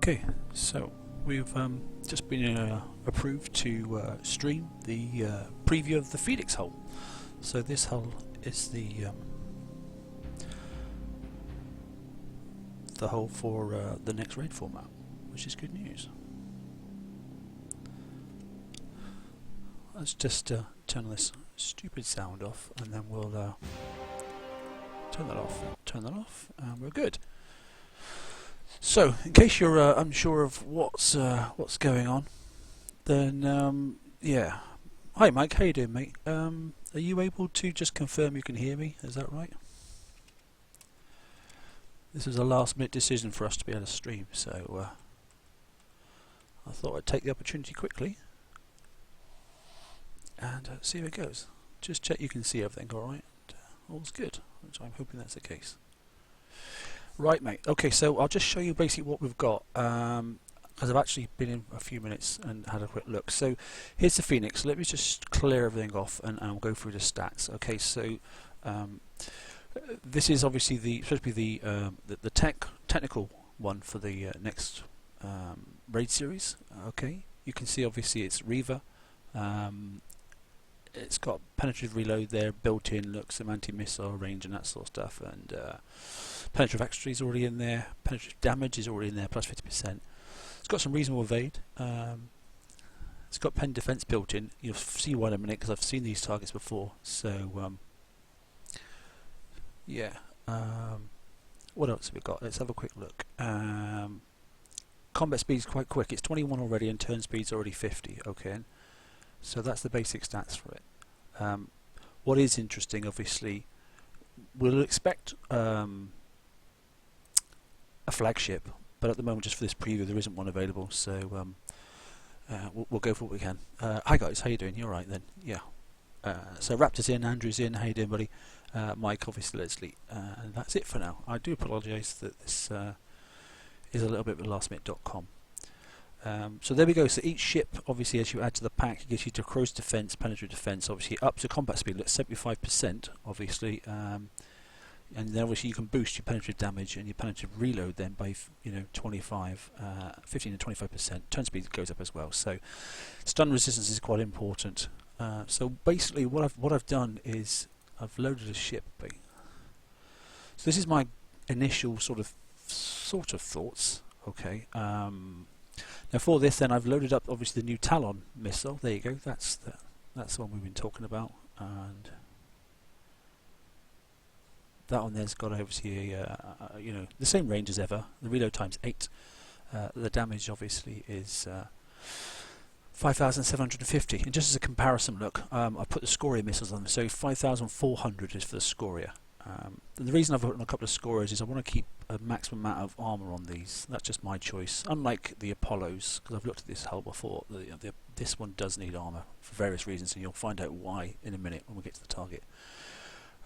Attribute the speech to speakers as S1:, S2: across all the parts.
S1: Okay, so we've just been approved to stream the preview of the Phoenix hull. So this hull is the hull for the next raid format, which is good news. Let's just turn this stupid sound off, and then we'll turn that off, and we're good. So, in case you're unsure of what's going on, then yeah. Hi Mike, how you doing, mate? Are you able to just confirm you can hear me? Is that right? This is a last-minute decision for us to be able to stream, so I thought I'd take the opportunity quickly and see how it goes. Just check you can see everything, all right? All's good, which I'm hoping that's the case. Right, mate. Okay, so I'll just show you basically what we've got, because I've actually been in a few minutes and had a quick look. So here's the Phoenix. Let me just clear everything off, and I'll go through the stats. Okay, so this is obviously supposed to be the technical one for the next raid series. Okay, you can see obviously it's Reaver. It's got penetrative reload there built in, look, some anti-missile range and that sort of stuff, and penetrative accuracy is already in there, penetrative damage is already in there, plus 50%. It's got some reasonable evade. It's got pen defense built in. You'll see why in a minute, because I've seen these targets before. So yeah. What else have we got? Let's have a quick look. Combat speed is quite quick. It's 21 already, and turn speed is already 50. Okay. So that's the basic stats for it. What is interesting, obviously, we'll expect a flagship, but at the moment, just for this preview, there isn't one available. So we'll go for what we can. Hi guys, how you doing? You all right then? Yeah. So Raptor's in, Andrew's in. How you doing, buddy? Mike, obviously, Leslie, and that's it for now. I do apologise that this is a little bit of lastminute.com. So there we go. So each ship, obviously, as you add to the pack, it gives you to cruise defense, penetrative defense, obviously up to combat speed. That's 75%, obviously, and then obviously you can boost your penetrative damage and your penetrative reload then by 25, 15 and 25%. Turn speed goes up as well. So stun resistance is quite important. So basically, what I've done is I've loaded a ship. So this is my initial sort of thoughts. Okay. Now for this, then I've loaded up obviously the new Talon Missile. There you go. That's the one we've been talking about, and that one there's got obviously the same range as ever. The reload time's 8. The damage obviously is 5,750. And just as a comparison, look, I put the Scoria missiles on. So 5,400 is for the Scoria. And the reason I've put on a couple of Scorias is I want to keep a maximum amount of armour on these. That's just my choice. Unlike the Apollos, because I've looked at this hull before, this one does need armour for various reasons, and you'll find out why in a minute when we get to the target.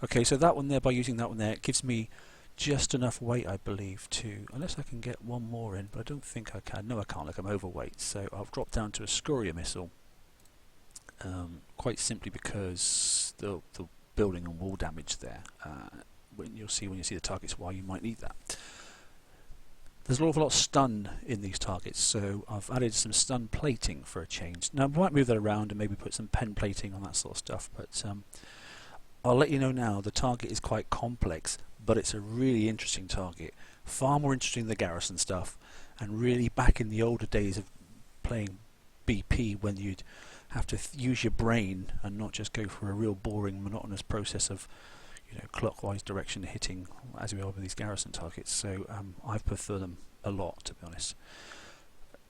S1: Okay, so that one there, by using that one there, it gives me just enough weight, I believe, to, unless I can get one more in, but I don't think I can. No, I can't, like I'm overweight. So I'll drop down to a Scoria missile, quite simply because the building and wall damage there. When you see the targets why you might need that. There's an awful lot of stun in these targets, so I've added some stun plating for a change. Now I might move that around and maybe put some pen plating on that sort of stuff, but I'll let you know now the target is quite complex, but it's a really interesting target, far more interesting than the garrison stuff, and really back in the older days of playing BP when you'd have to use your brain and not just go for a real boring, monotonous process of clockwise direction hitting as we are with these garrison targets. So I prefer them a lot, to be honest.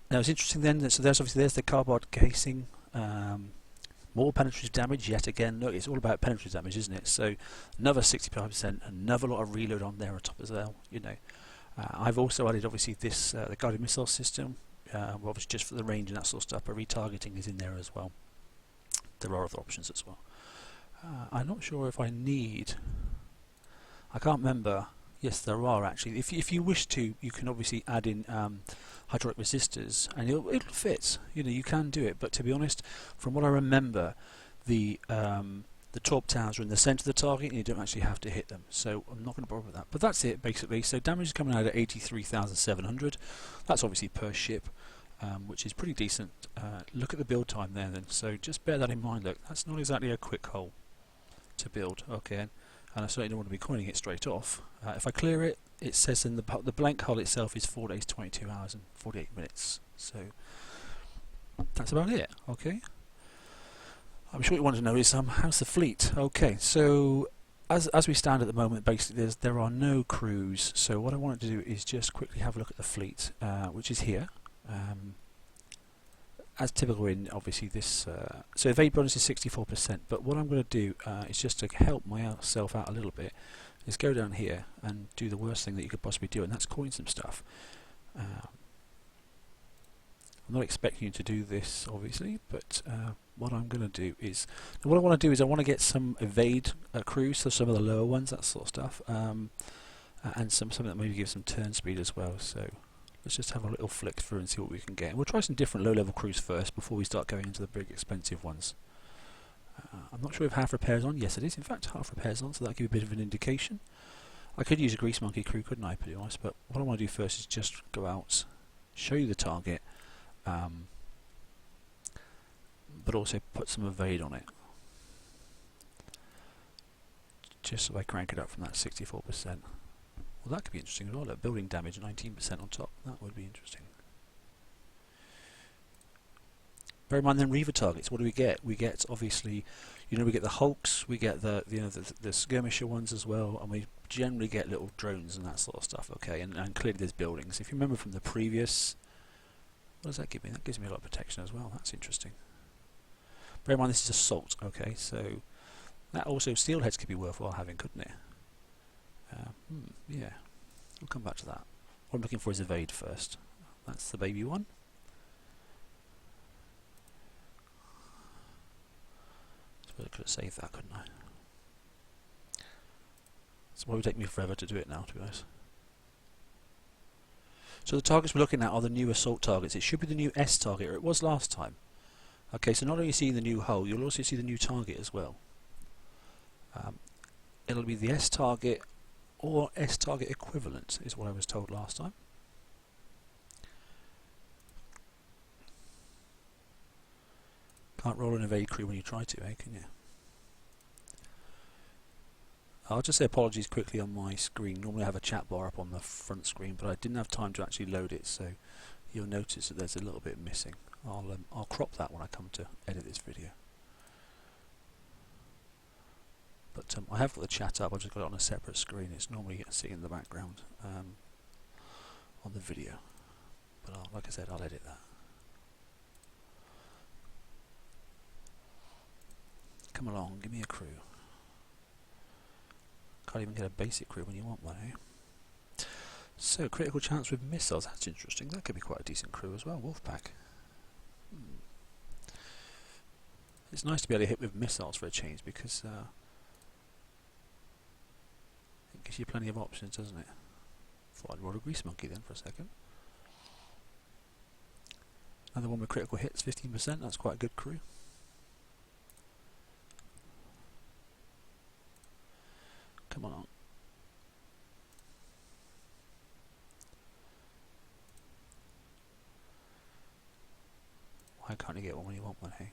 S1: Now it's interesting then, so there's the carbide casing, more penetrative damage yet again. Look, it's all about penetrative damage, isn't it? So another 65%, another lot of reload on there on top as well. I've also added obviously this the guided missile system, obviously just for the range and that sort of stuff, but retargeting is in there as well. There are other options as well. I'm not sure if I can't remember. Yes, there are actually. If you wish to, you can obviously add in hydraulic resistors, and it'll fit. You can do it. But to be honest, from what I remember, the the top towers are in the centre of the target and you don't actually have to hit them, so I'm not going to bother with that. But that's it basically. So damage is coming out at 83,700. That's obviously per ship, which is pretty decent. Look at the build time there then, so just bear that in mind. Look, that's not exactly a quick hull to build, okay, and I certainly don't want to be coining it straight off. If I clear it, it says in the blank hull itself is 4 days, 22 hours and 48 minutes, so that's about it, okay. I'm sure what you want to know is how's the fleet. Okay, so as we stand at the moment, basically there are no crews, so what I wanted to do is just quickly have a look at the fleet, which is here. As typical in obviously this, so evade bonus is 64%, but what I'm going to do is just to help myself out a little bit, is go down here and do the worst thing that you could possibly do, and that's coin some stuff. I'm not expecting you to do this obviously, but what I'm going to do is, I want to get some evade crews, so some of the lower ones, that sort of stuff, and something that maybe gives some turn speed as well. So let's just have a little flick through and see what we can get. We'll try some different low-level crews first before we start going into the big expensive ones. I'm not sure if half repair's on. Yes, it is. In fact, half repair's on, so that'll give you a bit of an indication. I could use a grease monkey crew, couldn't I, to be honest? But what I want to do first is just go out, show you the target, but also put some evade on it, just so I crank it up from that 64%. Well, that could be interesting as well. Look, building damage 19% on top. That would be interesting. Bear in mind then Reaver targets. What do we get? We get obviously, we get the Hulks, we get the skirmisher ones as well, and we generally get little drones and that sort of stuff. Okay, and clearly there's buildings. If you remember from the previous, what does that give me? That gives me a lot of protection as well. That's interesting. Bear in mind this is assault. Okay, so that also steelheads could be worthwhile having, couldn't it? Yeah, we'll come back to that. What I'm looking for is evade first. That's the baby one. I could have saved that, couldn't I? It's probably take me forever to do it now, to be honest. So the targets we're looking at are the new assault targets. It should be the new S target, or it was last time. Okay, so not only see the new hull, you'll also see the new target as well. It'll be the S target or S target equivalent, is what I was told last time. Can't roll an evade crew when you try to, can you? I'll just say apologies quickly on my screen. Normally I have a chat bar up on the front screen, but I didn't have time to actually load it, so you'll notice that there's a little bit missing. I'll crop that when I come to edit this video. But I have got the chat up. I've just got it on a separate screen. It's normally sitting in the background on the video, but like I said, I'll edit that. Come along, give me a crew. Can't even get a basic crew when you want one, eh? So, critical chance with missiles. That's interesting. That could be quite a decent crew as well. Wolfpack. It's nice to be able to hit with missiles for a change, because it gives you plenty of options, doesn't it? Thought I'd roll a grease monkey then for a second. Another one with critical hits, 15%. That's quite a good crew. Come on. Why can't you get one when you want one, hey?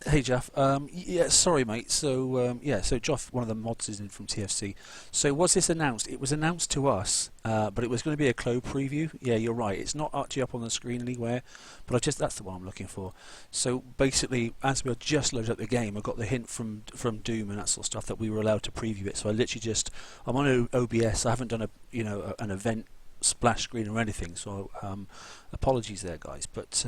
S1: Hey Jeff, yeah, sorry mate, so so Jeff, one of the mods is in from TFC. So was this announced? It was announced to us, but it was going to be a Clo preview. Yeah, you're right, it's not actually up on the screen anywhere, but that's the one I'm looking for. So basically, as we just loaded up the game, I got the hint from Doom and that sort of stuff that we were allowed to preview it, so I literally I'm on OBS, I haven't done an event splash screen or anything, so apologies there guys, but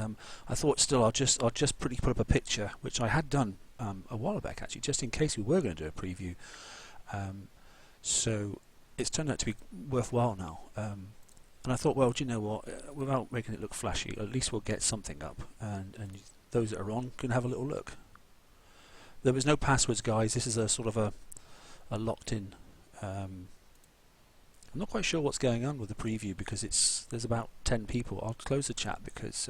S1: I thought still I'll just pretty put up a picture, which I had done a while back actually, just in case we were going to do a preview, so it's turned out to be worthwhile now. And I thought, well, do you know what? Without making it look flashy, at least we'll get something up, and those that are on can have a little look. There was no passwords, guys. This is a sort of a locked-in. I'm not quite sure what's going on with the preview because there's about 10 people. I'll close the chat because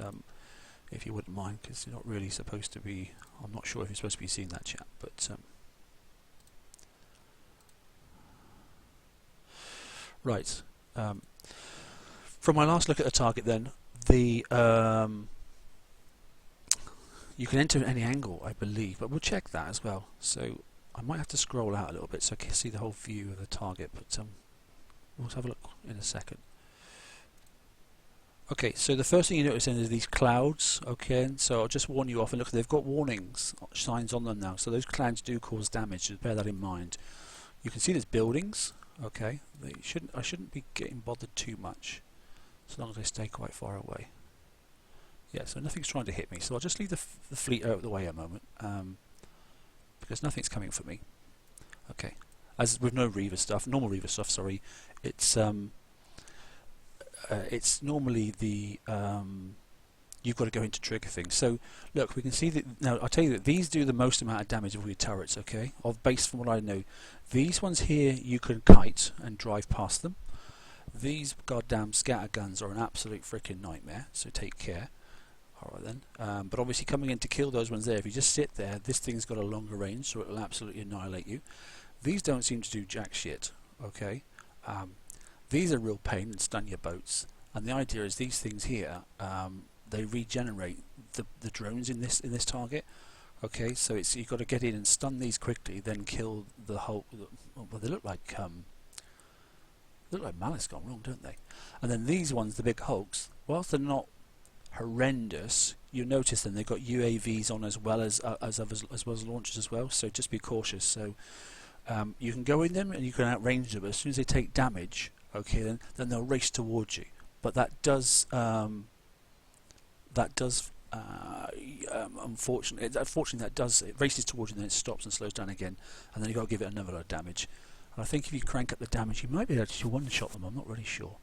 S1: if you wouldn't mind, because you're not really supposed to be. I'm not sure if you're supposed to be seeing that chat, but right. From my last look at the target, then the you can enter at any angle, I believe, but we'll check that as well. So I might have to scroll out a little bit so I can see the whole view of the target, but we'll have a look in a second. Okay, so the first thing you notice then is these clouds. Okay, and so I'll just warn you off and look, they've got warnings signs on them now, so those clouds do cause damage, so bear that in mind. You can see there's buildings. Okay, I shouldn't be getting bothered too much, as long as they stay quite far away. Yeah, so nothing's trying to hit me, so I'll just leave the fleet out of the way a moment, because nothing's coming for me. Okay, as with no Reaver stuff, normal Reaver stuff, sorry, it's normally the you've got to go into trigger things. So look, we can see that now. I'll tell you that these do the most amount of damage of all your turrets. Okay, based from what I know, these ones here you can kite and drive past them. These goddamn scatter guns are an absolute freaking nightmare, so take care. Alright then, but obviously coming in to kill those ones there, if you just sit there, this thing's got a longer range, so it'll absolutely annihilate you. These don't seem to do jack shit, okay? These are real pain and stun your boats, and the idea is these things here, they regenerate the drones in this target. Okay, so you've got to get in and stun these quickly, then kill the whole. Well, they look like malice gone wrong, don't they? And then these ones, the big hulks, whilst they're not horrendous, you notice then they've got UAVs on as well as launchers as well. So just be cautious. So you can go in them and you can outrange them, but as soon as they take damage, okay, then they'll race towards you. But that does unfortunately it races towards you and then it stops and slows down again, and then you've got to give it another load of damage. And I think if you crank up the damage, you might be able to one-shot them. I'm not really sure.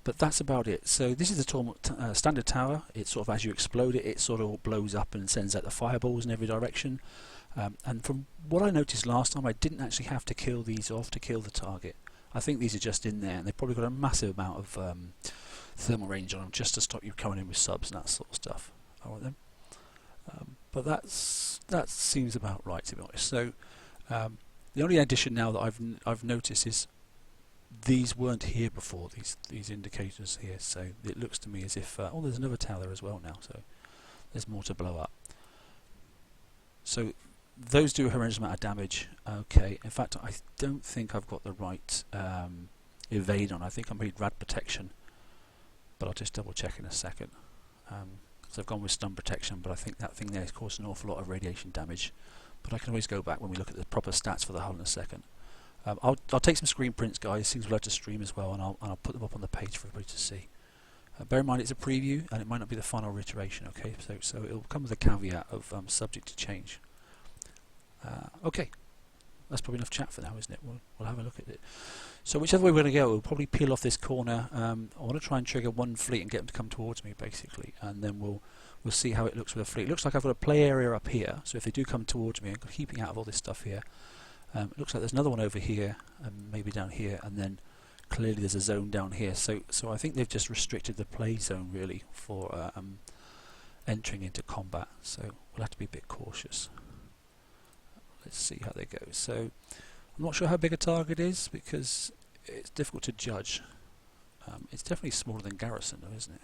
S1: But that's about it. So this is the standard tower. It's sort of, as you explode it, it sort of blows up and sends out the fireballs in every direction. And from what I noticed last time, I didn't actually have to kill these off to kill the target. I think these are just in there, and they've probably got a massive amount of thermal range on them just to stop you coming in with subs and that sort of stuff. Alright then. But that seems about right, to be honest. So the only addition now that I've noticed is these weren't here before, these indicators here, so it looks to me as if oh, there's another tower as well now, so there's more to blow up. So those do a horrendous amount of damage. Okay, in fact I don't think I've got the right evade on. I think I made rad protection, but I'll just double check in a second. So I've gone with stun protection, but I think that thing there has caused an awful lot of radiation damage, but I can always go back when we look at the proper stats for the hull in a second. I'll take some screen prints, guys. Things we'll have to stream as well, and I'll put them up on the page for everybody to see. Bear in mind it's a preview, and it might not be the final iteration. Okay, so it'll come with a caveat of subject to change. Okay, that's probably enough chat for now, isn't it? We'll have a look at it. So whichever way we're going to go, we'll probably peel off this corner. I want to try and trigger one fleet and get them to come towards me, basically, and then we'll see how it looks with a fleet. It looks like I've got a play area up here, so if they do come towards me, I'm keeping out of all this stuff here. It looks like there's another one over here, and maybe down here, and then clearly there's a zone down here. So I think they've just restricted the play zone really for entering into combat. So we'll have to be a bit cautious. Let's see how they go. So I'm not sure how big a target is because it's difficult to judge. It's definitely smaller than Garrison, though, isn't it?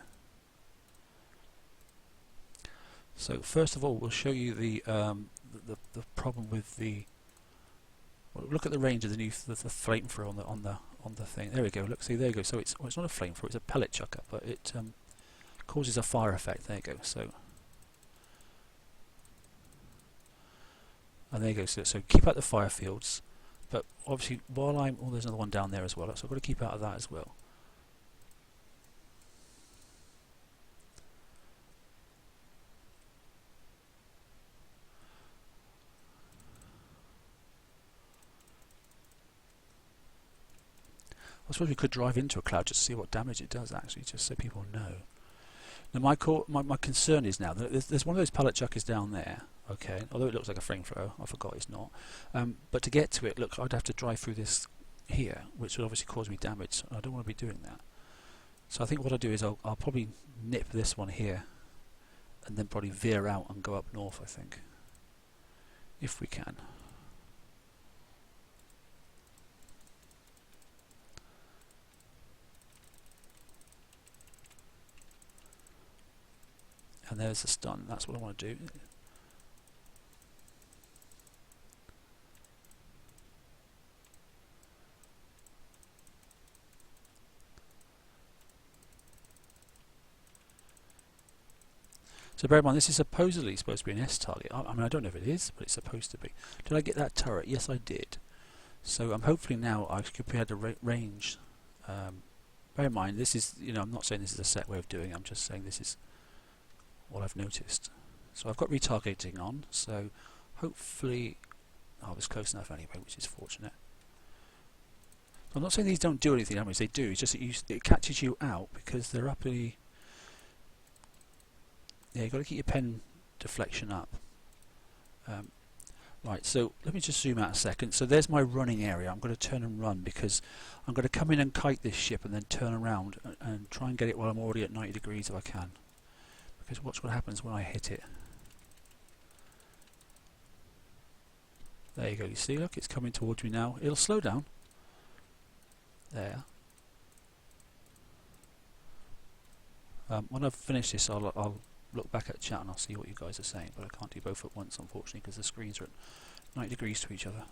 S1: So first of all, we'll show you the problem with the. Well, look at the range of the new the flamethrower on the thing. There we go. Look, see, there you go. So it's not a flamethrower; it's a pellet chucker, but it causes a fire effect. There you go. So. And there you go. So keep out the fire fields, but obviously while oh, there's another one down there as well. So I've got to keep out of that as well. I suppose we could drive into a cloud just to see what damage it does, actually, just so people know. Now my concern is now that there's one of those pallet chuckers down there, okay, although it looks like a flamethrower, I forgot it's not. But to get to it, look, I'd have to drive through this here, which would obviously cause me damage. I don't want to be doing that. So I think what I'll do is I'll probably nip this one here, and then probably veer out and go up north, I think. If we can. And there's the stun, that's what I want to do. So bear in mind, this is supposedly supposed to be an S target. I mean, I don't know if it is, but it's supposed to be. Did I get that turret? Yes, I did. So hopefully now I could be able to range. Bear in mind, this is, you know, I'm not saying this is a set way of doing it, I'm just saying this is what I've noticed. So I've got retargeting on, so hopefully I was close enough anyway, which is fortunate. So I'm not saying these don't do anything damage, they do, it's just that it catches you out because they're up the... Yeah, you've got to keep your pen deflection up. Right, so let me just zoom out a second. So there's my running area. I'm going to turn and run because I'm going to come in and kite this ship and then turn around and try and get it while I'm already at 90 degrees if I can. Because watch what happens when I hit it. There you go, you see, look, it's coming towards me now. It'll slow down. There. When I've finished this, I'll look back at the chat and I'll see what you guys are saying, but I can't do both at once, unfortunately, because the screens are at 90 degrees to each other.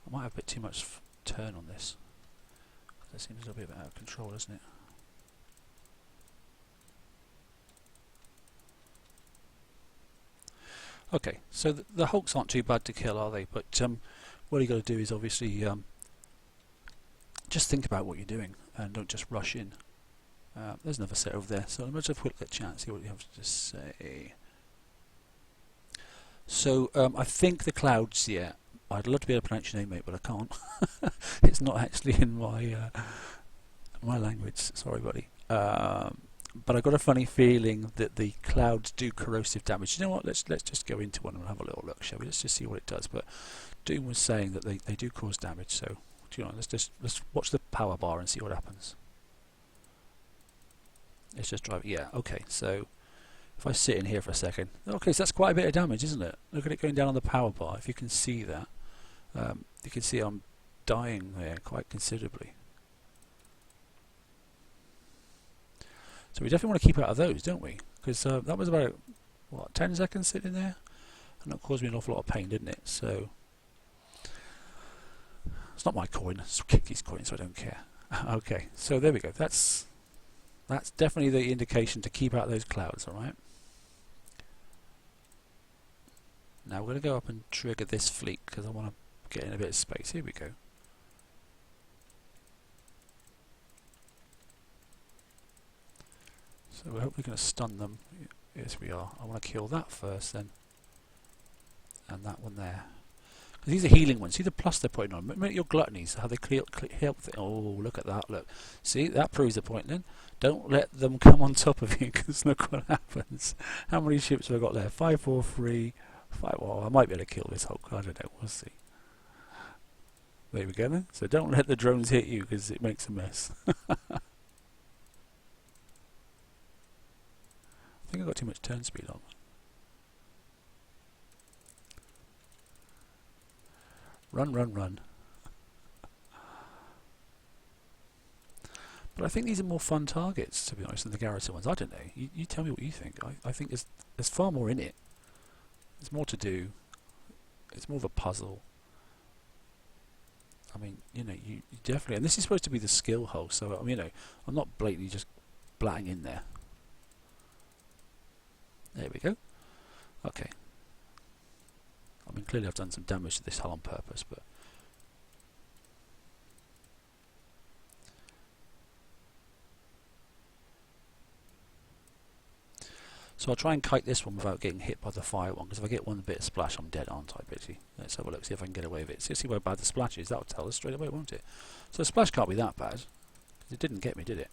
S1: I might have a bit too much turn on this. That seems a little bit out of control, doesn't it? Okay, so the Hulks aren't too bad to kill, are they? But what you got to do is obviously just think about what you're doing and don't just rush in. There's another set over there, so let's have a quick look at chat and see what you have to say. So I think the clouds, yeah, I'd love to be able to pronounce your name, mate, but I can't. It's not actually in my my language. Sorry, buddy. But I got a funny feeling that the clouds do corrosive damage. You know what? Let's just go into one and have a little look, shall we? Let's just see what it does. But Doom was saying that they do cause damage. So do you know? Let's watch the power bar and see what happens. Let's just drive it. Yeah. Okay. So if I sit in here for a second, okay, so that's quite a bit of damage, isn't it? Look at it going down on the power bar. If you can see that, you can see I'm dying there quite considerably. So we definitely want to keep out of those, don't we? Because that was about, what, 10 seconds sitting there? And that caused me an awful lot of pain, didn't it? So, it's not my coin, it's Kiki's coin, so I don't care. Okay, so there we go. That's definitely the indication to keep out those clouds, alright? Now we're going to go up and trigger this fleet, because I want to get in a bit of space. Here we go. So we're hopefully going to stun them. Yes, we are. I want to kill that first then. And that one there. Because these are healing ones. See the plus they're putting on. Remember your gluttonies, how they help. Oh, look at that. Look. See, that proves the point then. Don't let them come on top of you, because look what happens. How many ships have I got there? 5, 4, 3, 5. Well, I might be able to kill this Hulk. I don't know. We'll see. There we go then. So don't let the drones hit you, because it makes a mess. I think I've got too much turn speed on. Run, run, run. But I think these are more fun targets, to be honest, than the garrison ones. I don't know. You tell me what you think. I think there's far more in it. There's more to do. It's more of a puzzle. I mean, you know, you definitely... And this is supposed to be the skill hole, so, I mean, you know, I'm not blatantly just blatting in there. There we go. Okay. I mean, clearly I've done some damage to this hull on purpose, but... So I'll try and kite this one without getting hit by the fire one, because if I get one bit of splash, I'm dead, aren't I, basically? Let's have a look, see if I can get away with it. See how bad the splash is. That'll tell us straight away, won't it? So the splash can't be that bad, because it didn't get me, did it?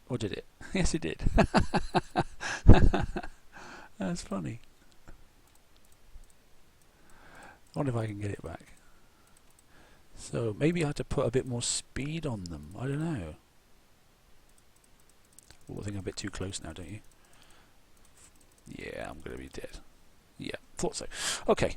S1: Or did it? Yes, it did. That's funny. I wonder if I can get it back. So maybe I had to put a bit more speed on them. I don't know. Oh, I think I'm a bit too close now, don't you? Yeah, I'm going to be dead. Yeah, thought so. Okay.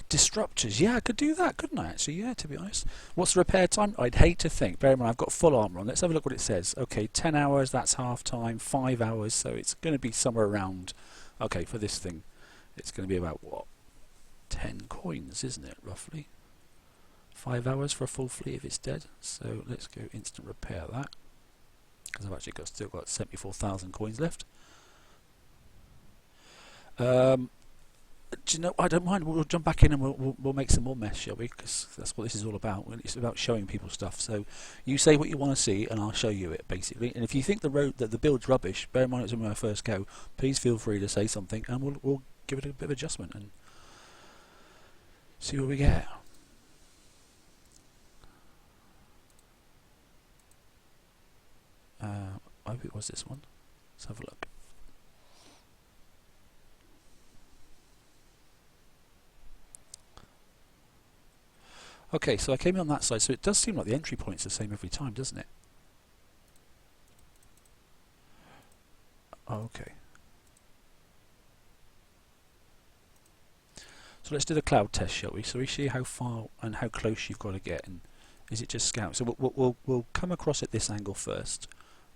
S1: Disruptors. Yeah, I could do that, couldn't I, actually? Yeah, to be honest. What's the repair time? I'd hate to think. Bear in mind, I've got full armour on. Let's have a look what it says. Okay, 10 hours, that's half time. 5 hours, so it's going to be somewhere around... Okay, for this thing, it's going to be about, what? 10 coins, isn't it, roughly? 5 hours for a full fleet if it's dead. So let's go instant repair that. Because I've actually still got 74,000 coins left. Do you know, I don't mind. We'll jump back in and we'll make some more mess, shall we? Because that's what this is all about. It's about showing people stuff. So you say what you want to see, and I'll show you it, basically. And if you think the build's rubbish, bear in mind it's when I first go. Please feel free to say something, and we'll give it a bit of adjustment and see what we get. I hope it was this one. Let's have a look. Okay, so I came in on that side, so it does seem like the entry point's the same every time, doesn't it? Okay. So let's do the cloud test, shall we? So we see how far and how close you've got to get, and is it just scout? So we'll come across at this angle first,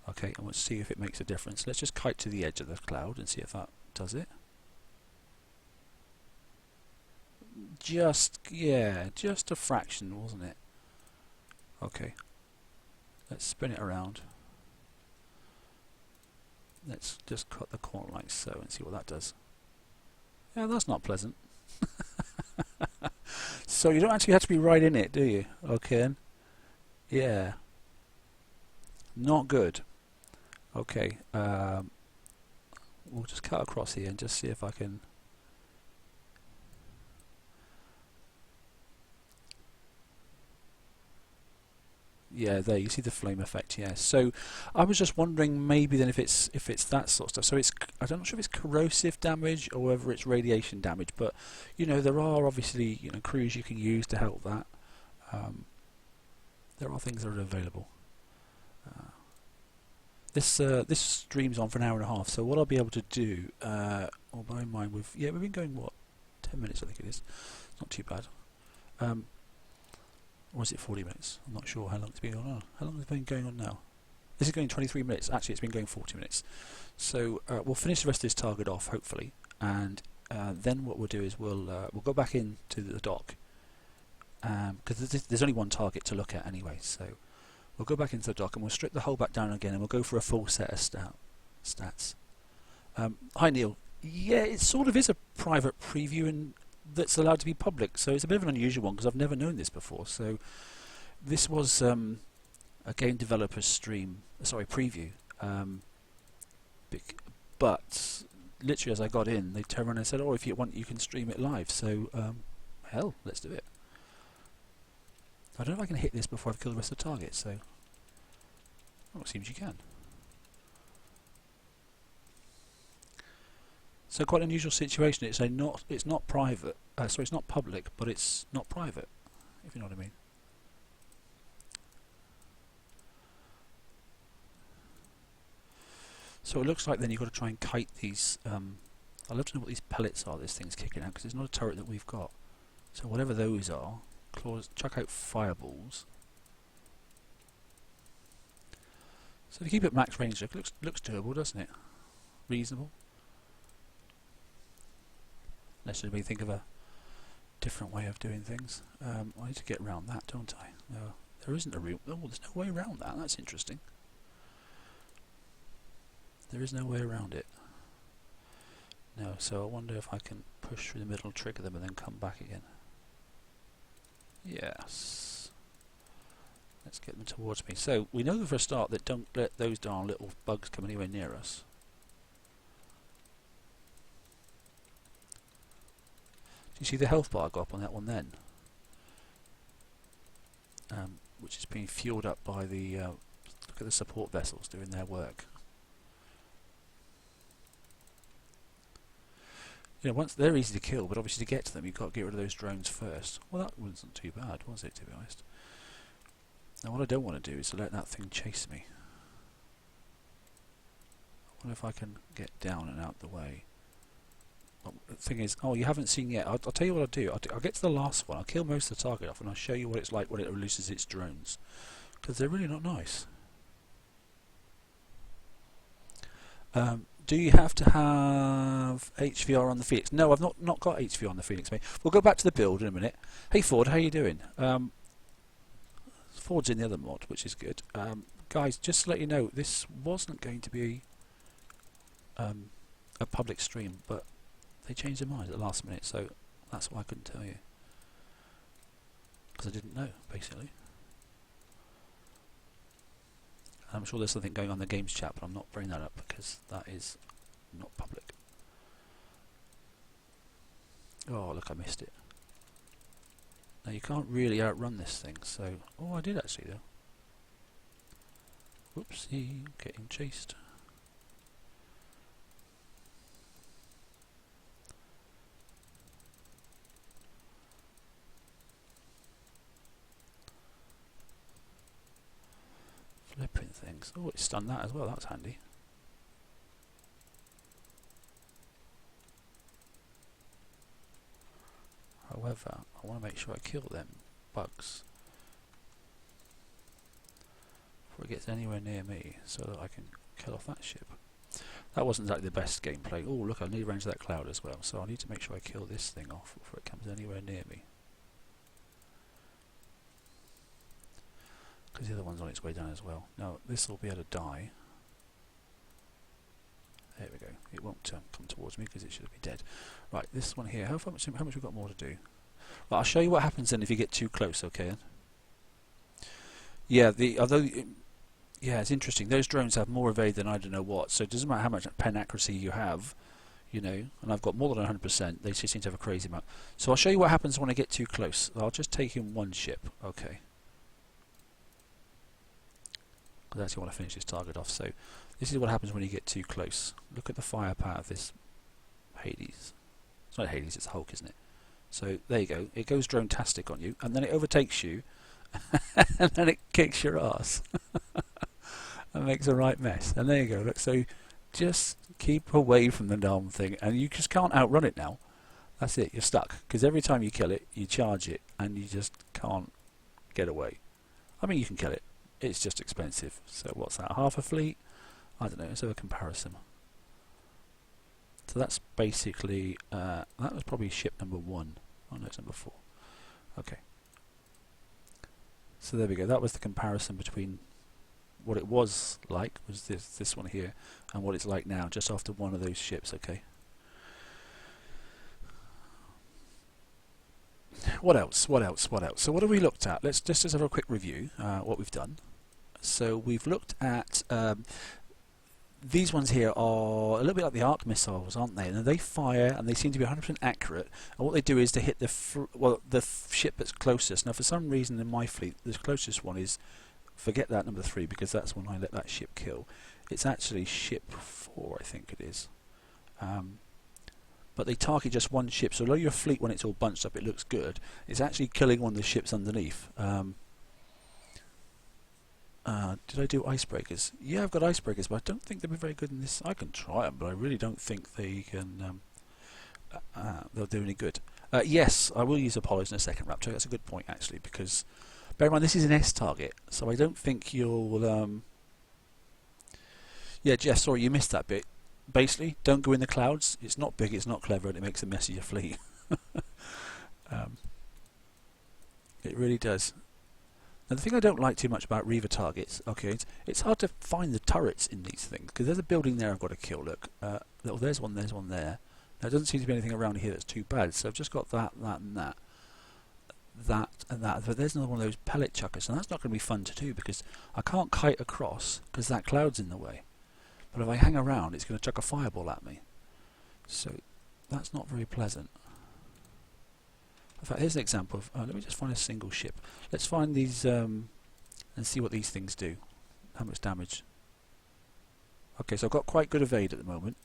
S1: okay, and we'll see if it makes a difference. Let's just kite to the edge of the cloud and see if that does it. Just a fraction, wasn't it? Okay. Let's spin it around. Let's just cut the corner like so and see what that does. Yeah, that's not pleasant. So you don't actually have to be right in it, do you? Okay. Yeah. Not good. Okay. We'll just cut across here and just see if I can... Yeah, there you see the flame effect. Yeah, so I was just wondering maybe then if it's that sort of stuff. So it's, I'm not sure if it's corrosive damage or whether it's radiation damage, but you know there are obviously crews you can use to help that. There are things that are available. This stream's on for an hour and a half, so what I'll be able to do, or bear in mind we've been going what 10 minutes I think it is. It's not too bad. Or is it 40 minutes? I'm not sure how long it's been going on. How long has it been going on now? This is going 23 minutes. Actually, it's been going 40 minutes. So we'll finish the rest of this target off, hopefully, and then what we'll do is we'll go back into the dock, because there's only one target to look at anyway. So we'll go back into the dock and we'll strip the hull back down again, and we'll go for a full set of stats. Hi Neil. Yeah, it sort of is a private preview and that's allowed to be public, so it's a bit of an unusual one because I've never known this before. So this was a game developer's preview, but literally as I got in they turned around and said, oh, if you want you can stream it live. So hell, let's do it. I don't know if I can hit this before I've killed the rest of the targets, so it seems you can. So quite an unusual situation. It's not private. Sorry, it's not public, but it's not private. If you know what I mean. So it looks like then you've got to try and kite these. I'd love to know what these pellets are. This thing's kicking out because it's not a turret that we've got. So whatever those are, chuck out fireballs. So if you keep it max range, it looks doable, doesn't it? Reasonable. Let's maybe think of a different way of doing things. I need to get around that, don't I? No, there isn't a real... Oh, there's no way around that. That's interesting. There is no way around it. No, so I wonder if I can push through the middle, trigger them, and then come back again. Yes. Let's get them towards me. So we know for a start that don't let those darn little bugs come anywhere near us. Do you see the health bar go up on that one then? Which is being fueled up by the look at the support vessels doing their work. You know, once they're easy to kill, but obviously to get to them you've got to get rid of those drones first. Well, that wasn't too bad, was it, to be honest? Now what I don't want to do is to let that thing chase me. I wonder if I can get down and out the way. Well, the thing is, oh, you haven't seen yet. I'll tell you what I'll do. I'll get to the last one. I'll kill most of the target off and I'll show you what it's like when it releases its drones. Because they're really not nice. Do you have to have HVR on the Phoenix? No, I've not got HVR on the Phoenix, mate. We'll go back to the build in a minute. Hey Ford, how you doing? Ford's in the other mod, which is good. Guys, just to let you know, this wasn't going to be a public stream, but they changed their mind at the last minute, so that's why I couldn't tell you. Because I didn't know, basically. I'm sure there's something going on in the games chat, but I'm not bringing that up because that is not public. Oh, look, I missed it. Now you can't really outrun this thing, so... Oh, I did actually, though. Whoopsie, getting chased. Flipping things. Oh, it stunned that as well, that's handy. However, I want to make sure I kill them bugs before it gets anywhere near me so that I can kill off that ship. That wasn't exactly the best gameplay. Oh, look, I need to range that cloud as well, so I need to make sure I kill this thing off before it comes anywhere near me. Because the other one's on its way down as well. Now, this will be able to die. There we go. It won't come towards me because it should be dead. Right, this one here. How much we've got more to do? Well, I'll show you what happens then if you get too close. Okay. Yeah. Yeah, it's interesting. Those drones have more evade than I don't know what. So it doesn't matter how much pen accuracy you have, you know. And I've got more than 100%. They just seem to have a crazy amount. So I'll show you what happens when I get too close. I'll just take in one ship. Okay. Because I actually want to finish this target off. So this is what happens when you get too close. Look at the firepower of this Hades. It's not Hades, it's Hulk, isn't it? So there you go. It goes drone-tastic on you, and then it overtakes you, and then it kicks your ass. And makes a right mess. And there you go. Look, so just keep away from the darn thing, and you just can't outrun it now. That's it. You're stuck. Because every time you kill it, you charge it, and you just can't get away. I mean, you can kill it. It's just expensive. So what's that? Half a fleet? I don't know. Let's have a comparison. So that's basically, that was probably ship number 1. Oh no, it's number 4. Okay. So there we go. That was the comparison between what it was like, was this one here, and what it's like now, just after one of those ships. Okay. What else? What else? What else? So what have we looked at? Let's just have a quick review. What we've done. So we've looked at. These ones here are a little bit like the arc missiles, aren't they? And they fire, and they seem to be 100% accurate. And what they do is to hit the ship that's closest. Now, for some reason in my fleet, the closest one is, forget that number 3, because that's when I let that ship kill. It's actually ship 4, I think it is. But they target just one ship. So although your fleet, when it's all bunched up, it looks good, it's actually killing one of the ships underneath. Did I do icebreakers? Yeah, I've got icebreakers, but I don't think they'll be very good in this. I can try them, but I really don't think they can. They'll do any good. Yes, I will use Apollos in a second, Raptor. That's a good point, actually, because bear in mind this is an S target, so I don't think you'll. Yeah, Jess, sorry, you missed that bit. Basically, don't go in the clouds. It's not big, it's not clever, and it makes a mess of your fleet. It really does. Now the thing I don't like too much about Reaver targets, okay, it's hard to find the turrets in these things, because there's a building there I've got to kill, look. There's one there. Now there doesn't seem to be anything around here that's too bad, so I've just got that, and that. that and that. But there's another one of those pellet chuckers, and that's not going to be fun to do because I can't kite across because that cloud's in the way. But if I hang around, it's going to chuck a fireball at me. So that's not very pleasant. In fact, here's an example of, let me just find a single ship. Let's find these and see what these things do. How much damage. Okay, so I've got quite good evade at the moment.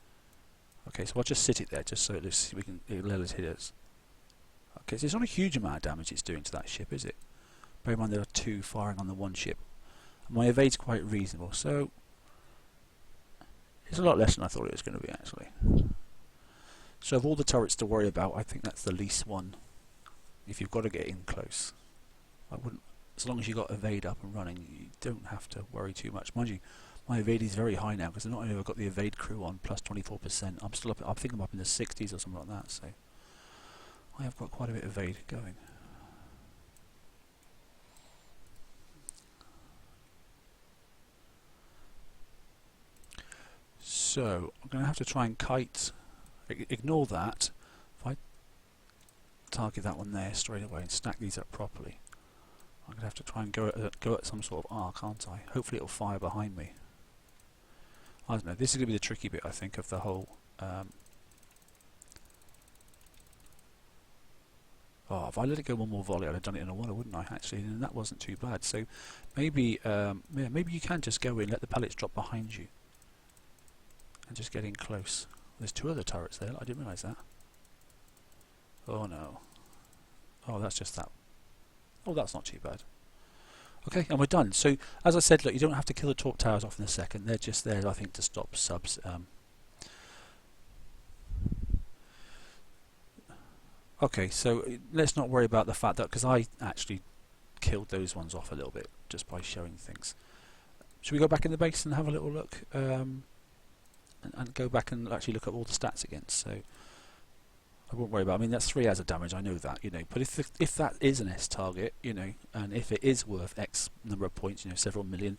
S1: Okay, so I'll just sit it there just so it'll let it hit us. Okay, so it's not a huge amount of damage it's doing to that ship, is it? Bear in mind there are two firing on the one ship. My evade's quite reasonable, so it's a lot less than I thought it was going to be actually. So of all the turrets to worry about, I think that's the least one. If you've got to get in close, I wouldn't. As long as you got evade up and running, you don't have to worry too much. Mind you, my evade is very high now because not only have I got the evade crew on plus 24%, I'm still up. I think I'm up in the 60s or something like that. So I have got quite a bit of evade going. So I'm going to have to try and kite. Ignore that. If I target that one there straight away and stack these up properly, I'm going to have to try and go at some sort of arc, aren't I? Hopefully it'll fire behind me. I don't know. This is going to be the tricky bit, I think, of the whole. Oh, if I let it go one more volley, I'd have done it in a wonder, wouldn't I? Actually, and that wasn't too bad. So maybe, yeah, maybe you can just go in, let the pellets drop behind you, and just get in close. There's two other turrets there. I didn't realise that. Oh no. Oh, that's just that. Oh, that's not too bad. Okay, and we're done. So, as I said, look, you don't have to kill the torp towers off in a second. They're just there, I think, to stop subs. Okay, so let's not worry about the fact that, because I actually killed those ones off a little bit just by showing things. Should we go back in the base and have a little look? And go back and actually look at all the stats again. So I won't worry about. I mean, that's 3 hours of damage. I know that, you know. But if that is an S target, you know, and if it is worth X number of points, you know, several million.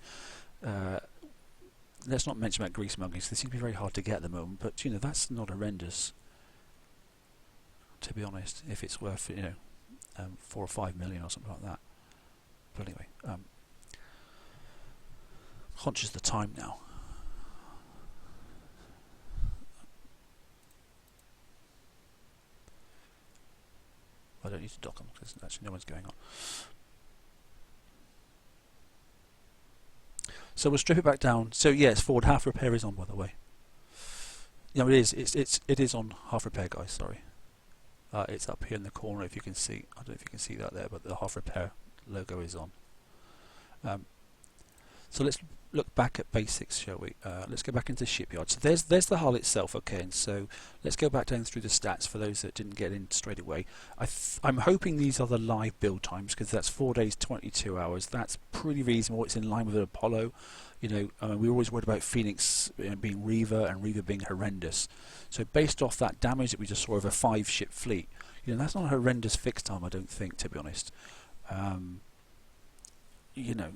S1: Let's not mention about grease muggings. They seem to be very hard to get at the moment. But you know, that's not horrendous, to be honest. If it's worth, you know, 4 or 5 million or something like that. But anyway, conscious of the time now. I don't need to dock them because actually no one's going on. So we'll strip it back down. So yes, forward half repair is on, by the way. No, it is. It is on half repair, guys. Sorry, it's up here in the corner. If you can see, I don't know if you can see that there, but the half repair logo is on. So let's look back at basics, shall we? Let's go back into shipyard. So there's the hull itself, okay. And so let's go back down through the stats for those that didn't get in straight away. I'm hoping these are the live build times because that's 4 days, 22 hours. That's pretty reasonable. It's in line with an Apollo. You know, we were always worried about Phoenix being Reaver and Reaver being horrendous. So based off that damage that we just saw of a 5-ship fleet, you know, that's not a horrendous fix time, I don't think, to be honest. You know,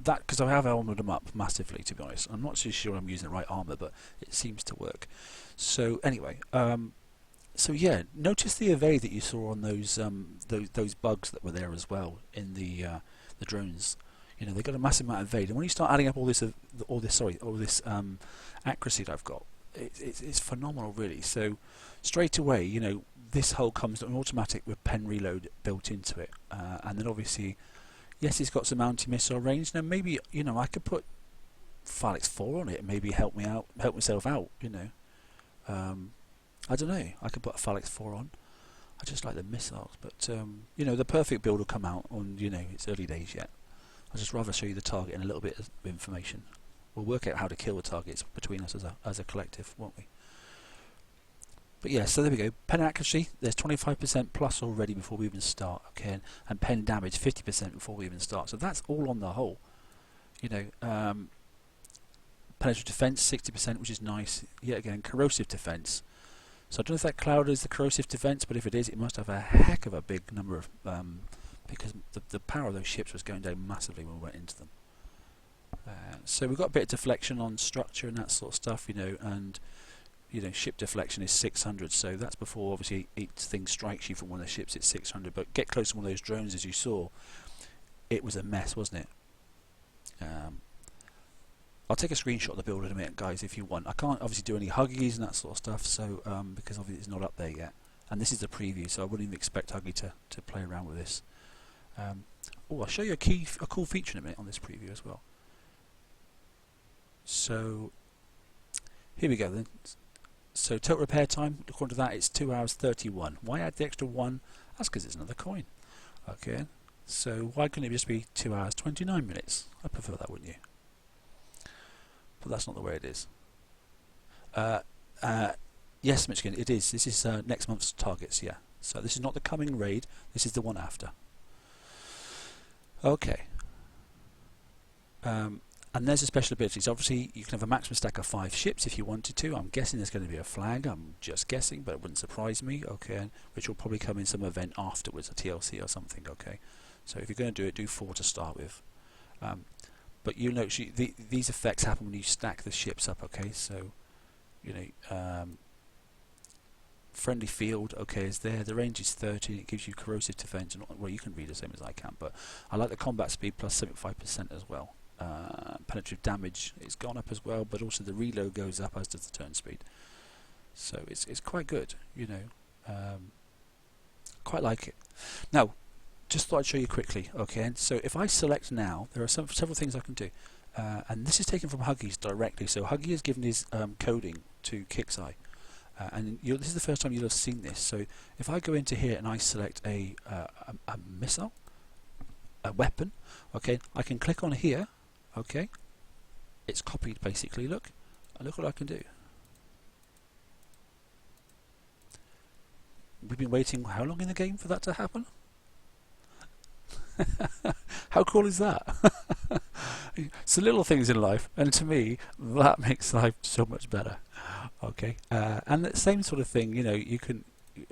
S1: that because I have armoured them up massively, to be honest. I'm not so sure I'm using the right armour, but it seems to work. So anyway, so yeah, notice the evade that you saw on those bugs that were there as well in the drones. You know, they got a massive amount of evade, and when you start adding up all this accuracy that I've got, it's phenomenal, really. So straight away, you know, this hull comes on automatic with pen reload built into it, and then obviously. Yes, it's got some anti-missile range. Now maybe, you know, I could put Phalanx 4 on it and maybe help myself out, you know. I don't know. I could put a Phalanx 4 on. I just like the missiles, but you know, the perfect build will come out on, you know, it's early days yet. I'd just rather show you the target and a little bit of information. We'll work out how to kill the targets between us as a collective, won't we? But yeah, so there we go. Pen accuracy, there's 25% plus already before we even start, okay, and pen damage 50% before we even start. So that's all on the whole. You know, penetrative defense 60%, which is nice. Yet again, corrosive defense. So I don't know if that cloud is the corrosive defense, but if it is, it must have a heck of a big number of because the power of those ships was going down massively when we went into them. So we've got a bit of deflection on structure and that sort of stuff, you know, and you know, ship deflection is 600, so that's before obviously each thing strikes you from one of the ships. It's 600, but get close to one of those drones, as you saw, it was a mess, wasn't it? I'll take a screenshot of the build in a minute, guys, if you want. I can't obviously do any huggies and that sort of stuff, so because obviously it's not up there yet, and this is the preview, so I wouldn't even expect Huggy to play around with this. Oh, I'll show you a cool feature in a minute on this preview as well. So here we go then. So total repair time, according to that, it's 2 hours 31. Why add the extra 1? That's because it's another coin. Okay, so why couldn't it just be 2 hours 29 minutes? I prefer that, wouldn't you? But that's not the way it is. Yes, Michigan, it is. This is next month's targets, yeah. So this is not the coming raid, this is the one after. Okay. And there's the special abilities. Obviously, you can have a maximum stack of 5 ships if you wanted to. I'm guessing there's going to be a flag. I'm just guessing, but it wouldn't surprise me. Okay, which will probably come in some event afterwards, a TLC or something. Okay, so if you're going to do it, do 4 to start with. But you know, these effects happen when you stack the ships up. Okay, so you know, friendly field. Okay, is there. The range is 30. It gives you corrosive defense. Well, you can read the same as I can, but I like the combat speed plus 75% as well. Penetrative damage is gone up as well, but also the reload goes up, as does the turn speed. So it's quite good, you know. Quite like it. Now, just thought I'd show you quickly. Okay, and so if I select now, there are several things I can do, and this is taken from Huggies directly. So Huggy has given his coding to Kixeye, and this is the first time you'll have seen this. So if I go into here and I select a missile, a weapon, okay, I can click on here. Okay, it's copied basically. Look, and look what I can do. We've been waiting how long in the game for that to happen? How cool is that? It's the little things in life, and to me, that makes life so much better. Okay, and the same sort of thing. You know, you can.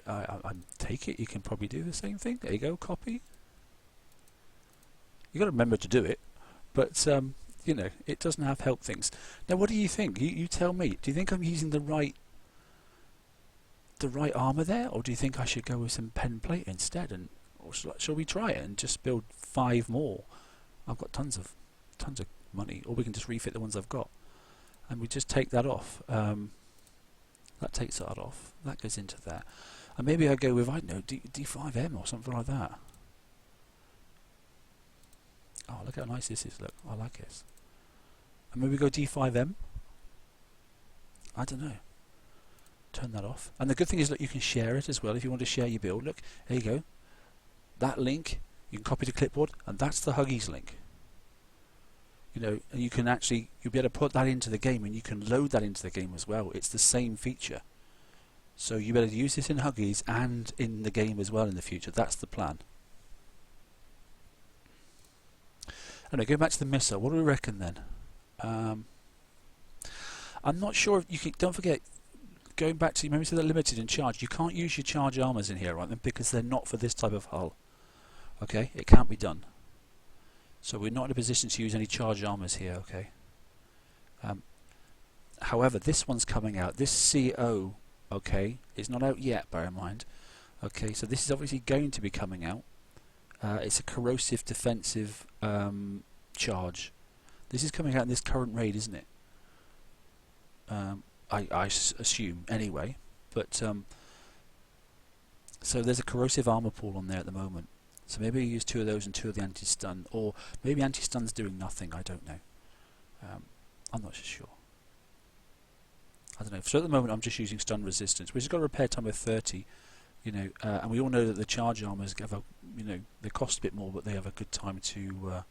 S1: I take it you can probably do the same thing. There you go, copy. You got to remember to do it. But you know, it doesn't have help things. Now, what do you think? You tell me. Do you think I'm using the right armor there, or do you think I should go with some pen plate instead? And or shall we try it and just build 5 more? I've got tons of money, or we can just refit the ones I've got, and we just take that off. That takes that off. That goes into that, and maybe I go with, I don't know, D5M or something like that. Oh, look how nice this is, look, I like this. And maybe go D5M? I don't know. Turn that off. And the good thing is, look, you can share it as well if you want to share your build. Look, there you go. That link, you can copy to clipboard, and that's the Huggies link. You know, and you can actually, you'll be able to put that into the game, and you can load that into the game as well. It's the same feature. So you better use this in Huggies and in the game as well in the future. That's the plan. Anyway, go back to the missile. What do we reckon then? I'm not sure if you can. Don't forget, going back to, remember, they're limited in charge. You can't use your charge armors in here, right? Because they're not for this type of hull. Okay, it can't be done. So we're not in a position to use any charge armors here. Okay. However, this one's coming out. This CO, okay, it's not out yet. Bear in mind. Okay, so this is obviously going to be coming out. It's a corrosive defensive charge. This is coming out in this current raid, isn't it? I assume anyway. But so there's a corrosive armor pool on there at the moment. So maybe you use 2 of those and 2 of the anti-stun, or maybe anti-stun's doing nothing. I don't know. I'm not sure. I don't know. So at the moment, I'm just using stun resistance, which has got a repair time of 30. You know, and we all know that the charge armors have a, you know, they cost a bit more, but they have a good time to.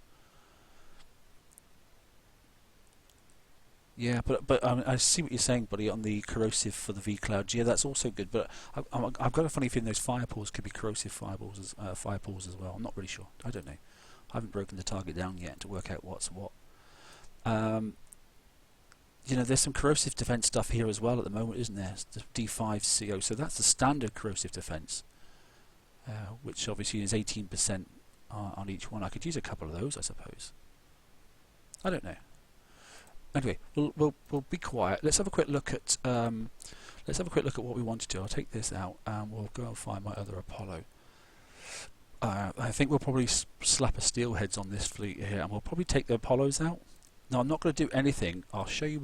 S1: Yeah, but I see what you're saying, buddy. On the corrosive for the V clouds, yeah, that's also good. But I've got a funny feeling those fire pools could be corrosive fire pools as well. I'm not really sure. I don't know. I haven't broken the target down yet to work out what's what. You know, there's some corrosive defense stuff here as well at the moment, isn't there? The D5 CO, so that's the standard corrosive defense, which obviously is 18% on each one. I could use a couple of those, I suppose. I don't know. Anyway, we'll be quiet. Let's have a quick look at what we want to do. I'll take this out and we'll go and find my other Apollo. I think we'll probably slap a steelheads on this fleet here, and we'll probably take the Apollos out. No, I'm not going to do anything. I'll show you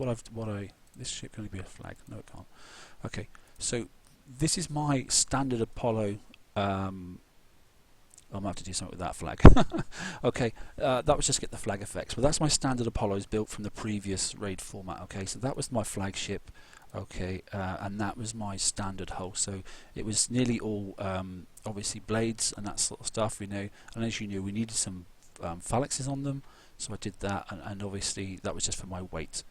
S1: this ship can only be a flag. No, it can't. Okay, so this is my standard Apollo. I'm going to have to do something with that flag. Okay, that was just get the flag effects. But that's my standard Apollos built from the previous raid format. Okay, so that was my flagship. Okay, and that was my standard hull. So it was nearly all obviously blades and that sort of stuff. You know, and as you knew, we needed some phalanxes on them, so I did that, and obviously that was just for my weight.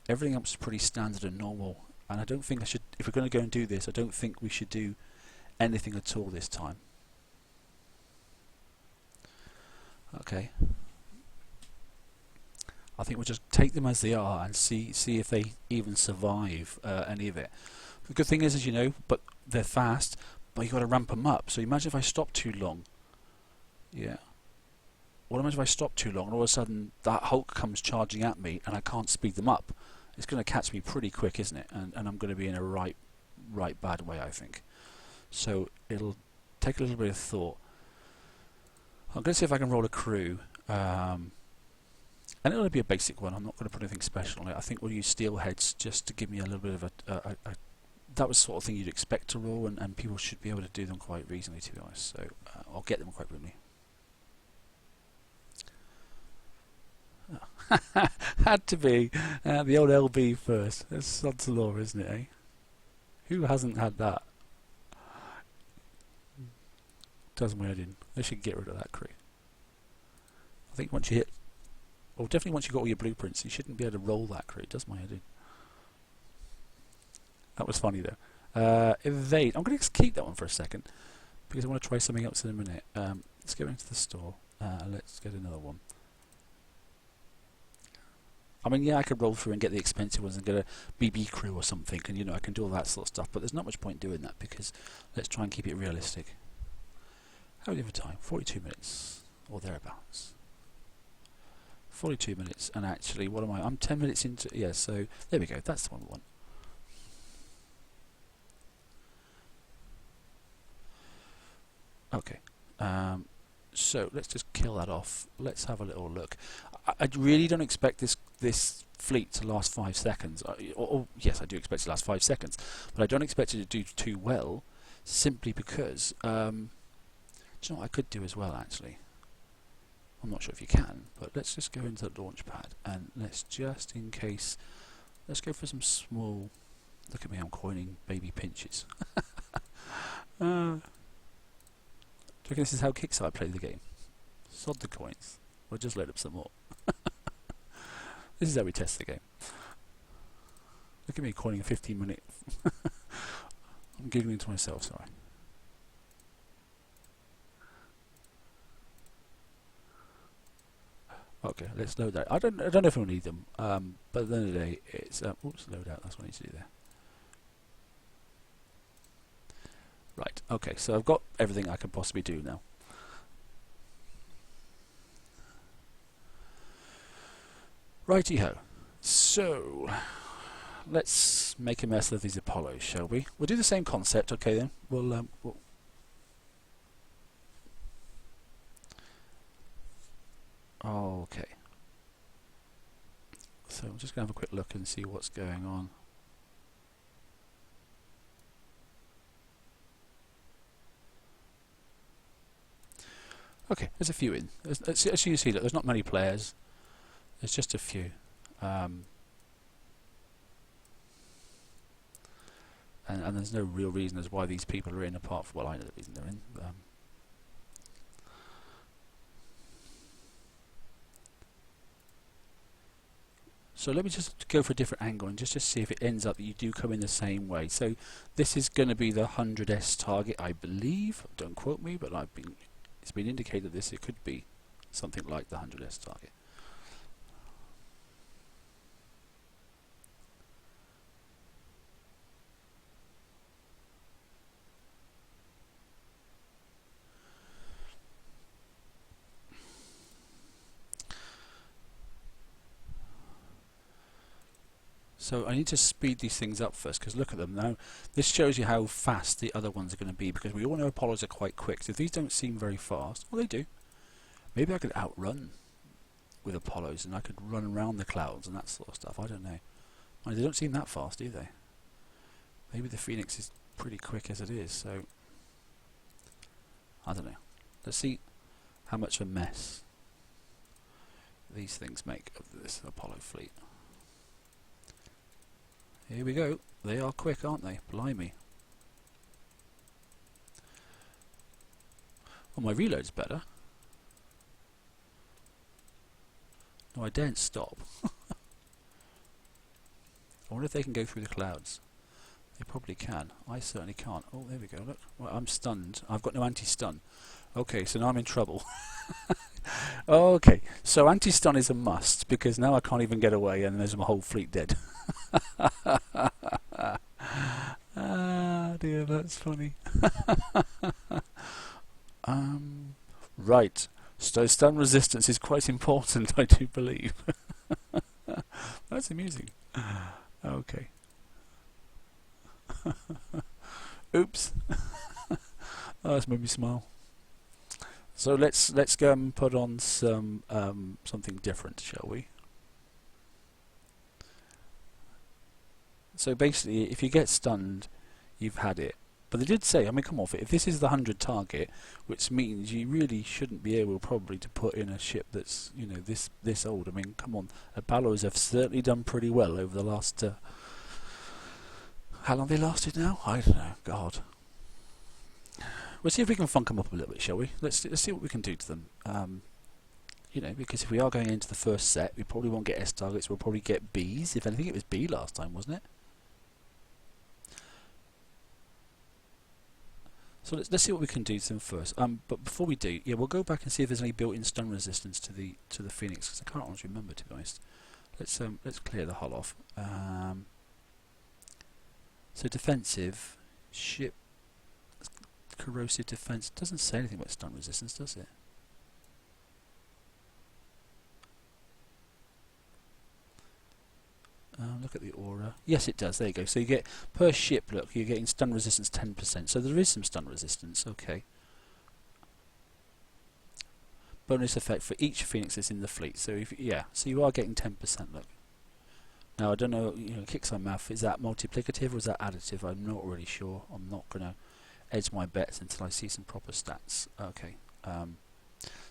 S1: Everything else was pretty standard and normal. And I don't think I should. If we're going to go and do this, I don't think we should do anything at all this time. Okay, I think we'll just take them as they are and see if they even survive any of it. The good thing is, as you know, but they're fast, but you've got to ramp them up. So imagine if I stop too long. Yeah. Well, imagine if I stop too long and all of a sudden that Hulk comes charging at me and I can't speed them up. It's going to catch me pretty quick, isn't it? And I'm going to be in a right bad way, I think. So it'll take a little bit of thought. I'm going to see if I can roll a crew, and it'll only be a basic one. I'm not going to put anything special on it. I think we'll use steelheads just to give me a little bit of a that was the sort of thing you'd expect to roll, and people should be able to do them quite reasonably, to be honest. So I'll get them quite quickly. Had to be the old LB first. That's sod's law, isn't it, eh? Who hasn't had that? Does my head in. They should get rid of that crew. I think once you hit, well, definitely once you've got all your blueprints, you shouldn't be able to roll that crew. It does my head in. That was funny though. Evade. I'm going to keep that one for a second because I want to try something else in a minute. Let's go into the store. Let's get another one. I mean, yeah, I could roll through and get the expensive ones and get a BB crew or something, and you know, I can do all that sort of stuff. But there's not much point doing that because let's try and keep it realistic. How do we have time? 42 minutes or thereabouts. 42 minutes, and actually, what am I? I'm 10 minutes into. Yeah, so there we go. That's the one we want. Okay. So let's just kill that off. Let's have a little look. I really don't expect this fleet to last 5 seconds. Or yes, I do expect it to last 5 seconds, but I don't expect it to do too well, simply because. Do you know what I could do as well? Actually, I'm not sure if you can, but let's just go into the launch pad and let's just, in case, let's go for some small. Look at me, I'm coining baby pinches. Do you reckon this is how Kickstarter played the game? Sod the coins. We'll just load up some more. This is how we test the game. Look at me coining a 15-minute. I'm giggling to myself, sorry. Okay, let's load that. I don't know if we'll need them, but at the end of the day, it's oops, loadout. That's what I need to do there. Right. Okay, so I've got everything I can possibly do now. Righty-ho. So let's make a mess of these Apollos, shall we? We'll do the same concept. Okay, then we'll okay. So I'm just going to have a quick look and see what's going on. Okay, there's a few in. As you see, look, there's not many players. There's just a few. And there's no real reason as why these people are in, apart from, well, I know the reason they're in. So let me just go for a different angle and just see if it ends up that you do come in the same way. So this is going to be the 100S target, I believe. Don't quote me, but it's been indicated this it could be something like the 100S target. So I need to speed these things up first, because look at them now. This shows you how fast the other ones are going to be, because we all know Apollos are quite quick. So if these don't seem very fast, well, they do. Maybe I could outrun with Apollos, and I could run around the clouds and that sort of stuff. I don't know. They don't seem that fast, do they? Maybe the Phoenix is pretty quick as it is, so I don't know. Let's see how much of a mess these things make of this Apollo fleet. Here we go. They are quick, aren't they? Blimey. Well, my reload's better. No, I daren't stop. I wonder if they can go through the clouds. They probably can. I certainly can't. Oh, there we go. Look, well, I'm stunned. I've got no anti-stun. Okay, so now I'm in trouble. Okay, so anti-stun is a must, because now I can't even get away and there's my whole fleet dead. Ah, dear, that's funny. Right, so stun resistance is quite important, I do believe. That's amusing. Okay. Oops. Oh, that's made me smile. So let's go and put on some something different, shall we? So basically, if you get stunned, you've had it. But they did say, I mean, come off it. If this is the 100 target, which means you really shouldn't be able probably to put in a ship that's, you know, this old. I mean, come on, Apollos have certainly done pretty well over the last. How long have they lasted now? I don't know. God. We'll see if we can funk them up a little bit, shall we? Let's see what we can do to them. You know, because if we are going into the first set, we probably won't get S targets. We'll probably get Bs. If anything, it was B last time, wasn't it? So let's see what we can do to them first. But before we do, yeah, we'll go back and see if there's any built-in stun resistance to the Phoenix, because I can't honestly remember, to be honest. Let's clear the hull off. So defensive ship corrosive defense doesn't say anything about stun resistance, does it? Look at the aura. Yes, it does. There you go. So you get per ship. Look, you're getting stun resistance 10%. So there is some stun resistance. Okay. Bonus effect for each Phoenix that's in the fleet. So if so you are getting 10%. Look. Now I don't know. You know, kicks on math. Is that multiplicative or is that additive? I'm not really sure. I'm not gonna edge my bets until I see some proper stats. Okay.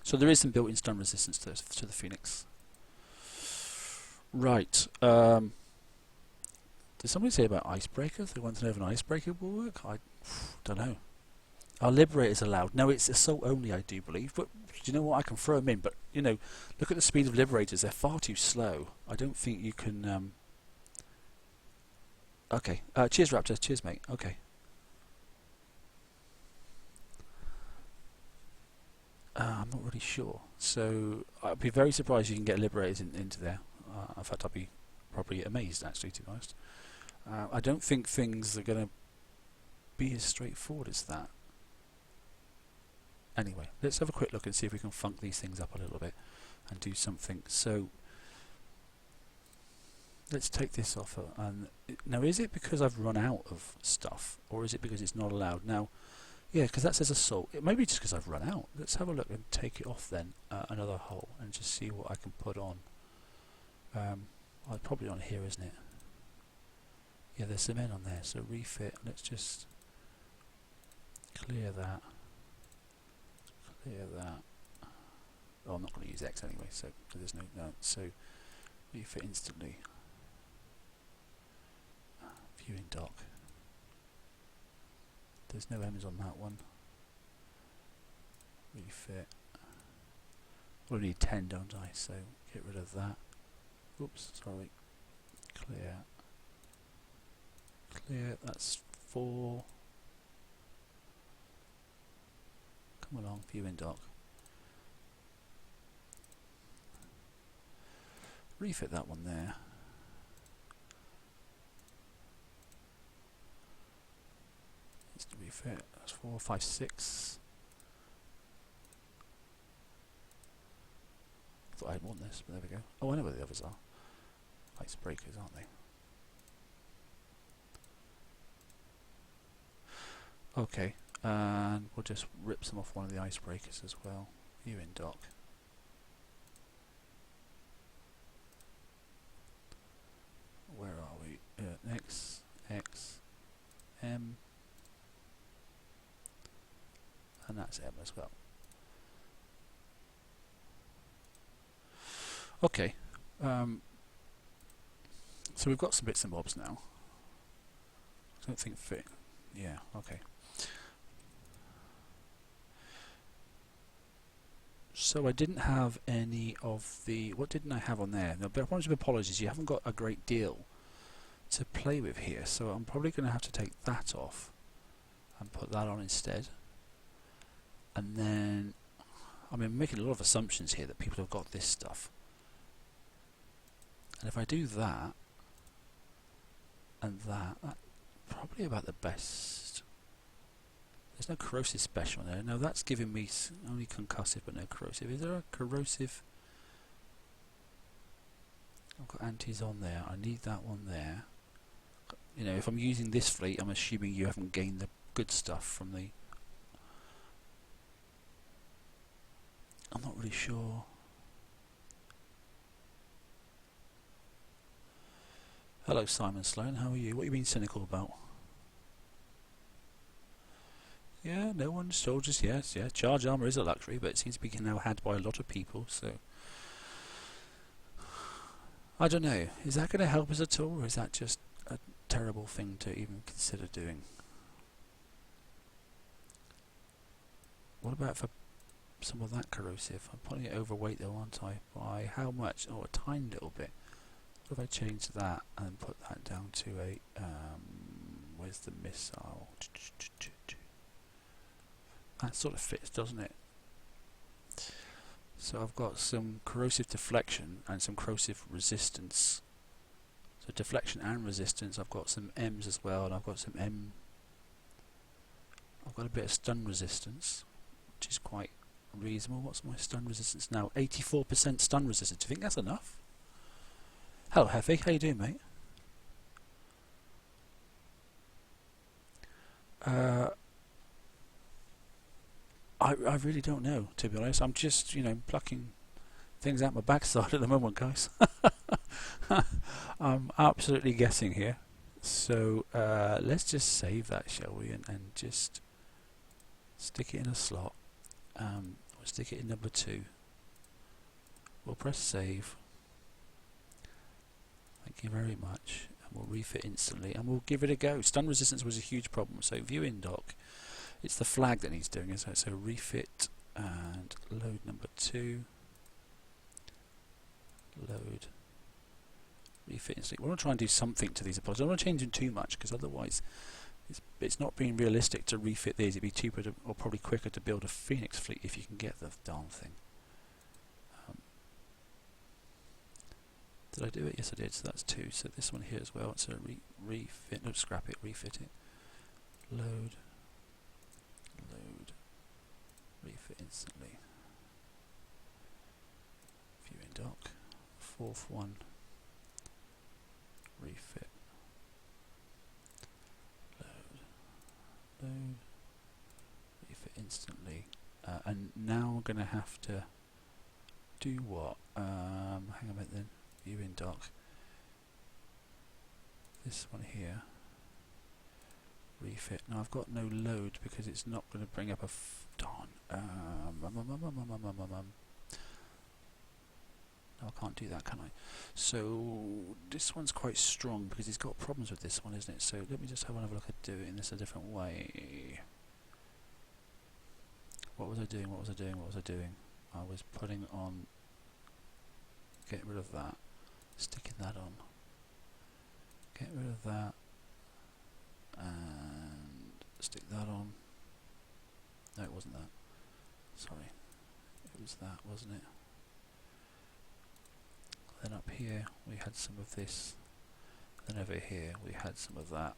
S1: So there is some built-in stun resistance to the Phoenix. Right. Did somebody say about icebreakers? They want to know if an icebreaker will work? I don't know. Are liberators allowed? No, it's assault only, I do believe. But do you know what? I can throw them in. But, you know, look at the speed of liberators. They're far too slow. I don't think you can... Okay. Cheers, Raptor. Cheers, mate. Okay. I'm not really sure. So I'd be very surprised you can get liberators into there. In fact, I'd be probably amazed, actually, to be honest. I don't think things are going to be as straightforward as that. Anyway, let's have a quick look and see if we can funk these things up a little bit and do something. So let's take this off. Now, is it because I've run out of stuff, or is it because it's not allowed? Now, yeah, because that says assault. It may be just because I've run out. Let's have a look and take it off then, another hull, and just see what I can put on. Well, probably on here, isn't it? Yeah, there's some men on there, so refit. Let's just clear that. Clear that. Oh, I'm not going to use X anyway, so there's no. So refit instantly. Viewing dock. There's no M's on that one. Refit. Well, I need 10, don't I? So get rid of that. Oops, sorry. Clear. Clear, that's 4. Come along, viewing dock. Refit that one there. Needs to refit, that's 4, 5, 6. I thought I had more than this, but there we go. Oh, I know where the others are. Icebreakers, aren't they? Okay, and we'll just rip some off one of the icebreakers as well. You in, Doc. Where are we? X, X, M, and that's M as well. Okay, so we've got some bits and bobs now. I don't think fit. Yeah, okay. So I didn't have any of the... What didn't I have on there? Now, a bunch of apologies, you haven't got a great deal to play with here, so I'm probably going to have to take that off and put that on instead. And then, I mean, I'm making a lot of assumptions here that people have got this stuff. And if I do that, and that, that's probably about the best. There's no corrosive special there. No, that's giving me only concussive but no corrosive. Is there a corrosive? I've got antis on there. I need that one there. You know, if I'm using this fleet, I'm assuming you haven't gained the good stuff from the... I'm not really sure. Hello Simon Sloan, how are you? What are you being cynical about? Yeah, no one soldiers, yes, yeah. Charge armour is a luxury, but it seems to be now had by a lot of people, so... I don't know, is that going to help us at all, or is that just a terrible thing to even consider doing? What about for some of that corrosive? I'm putting it overweight though, aren't I? By how much? Oh, a tiny little bit. What if I change that and put that down to a... where's the missile? That sort of fits, doesn't it? So I've got some corrosive deflection and some corrosive resistance. So deflection and resistance. I've got some M's as well, and I've got some M. I've got a bit of stun resistance, which is quite reasonable. What's my stun resistance now? 84% stun resistance. Do you think that's enough? Hello, Hefe. How you doing, mate? I really don't know, to be honest. I'm just, you know, plucking things out my backside at the moment, guys. I'm absolutely guessing here. So let's just save that, shall we, and just stick it in a slot. We'll stick it in number 2. We'll press save. Thank you very much. And we'll refit instantly, and we'll give it a go. Stun resistance was a huge problem, so view in dock. It's the flag that needs doing, isn't it? So refit and load number 2. Load. Refit instantly. We want to try and do something to these apologies. I don't want to change them too much because otherwise it's not being realistic to refit these. It'd be cheaper to, or probably quicker to build a Phoenix fleet if you can get the darn thing. Did I do it? Yes, I did. So that's 2. So this one here as well. So refit. No, scrap it. Refit it. Load. Load. Refit instantly. View in dock. 4th one. Refit. Load. Load. Refit instantly. And now I'm going to have to do what? Hang on a minute then. View in dock. This one here. Refit. Now I've got no load because it's not going to bring up a darn. No, I can't do that, can I? So this one's quite strong because he's got problems with this one, isn't it? So let me just have another look at doing this a different way. What was I doing? What was I doing? What was I doing? I was putting on. Get rid of that. Sticking that on. Get rid of that. And stick that on. No, it wasn't that. Sorry. It was that, wasn't it? Then up here we had some of this. Then over here we had some of that.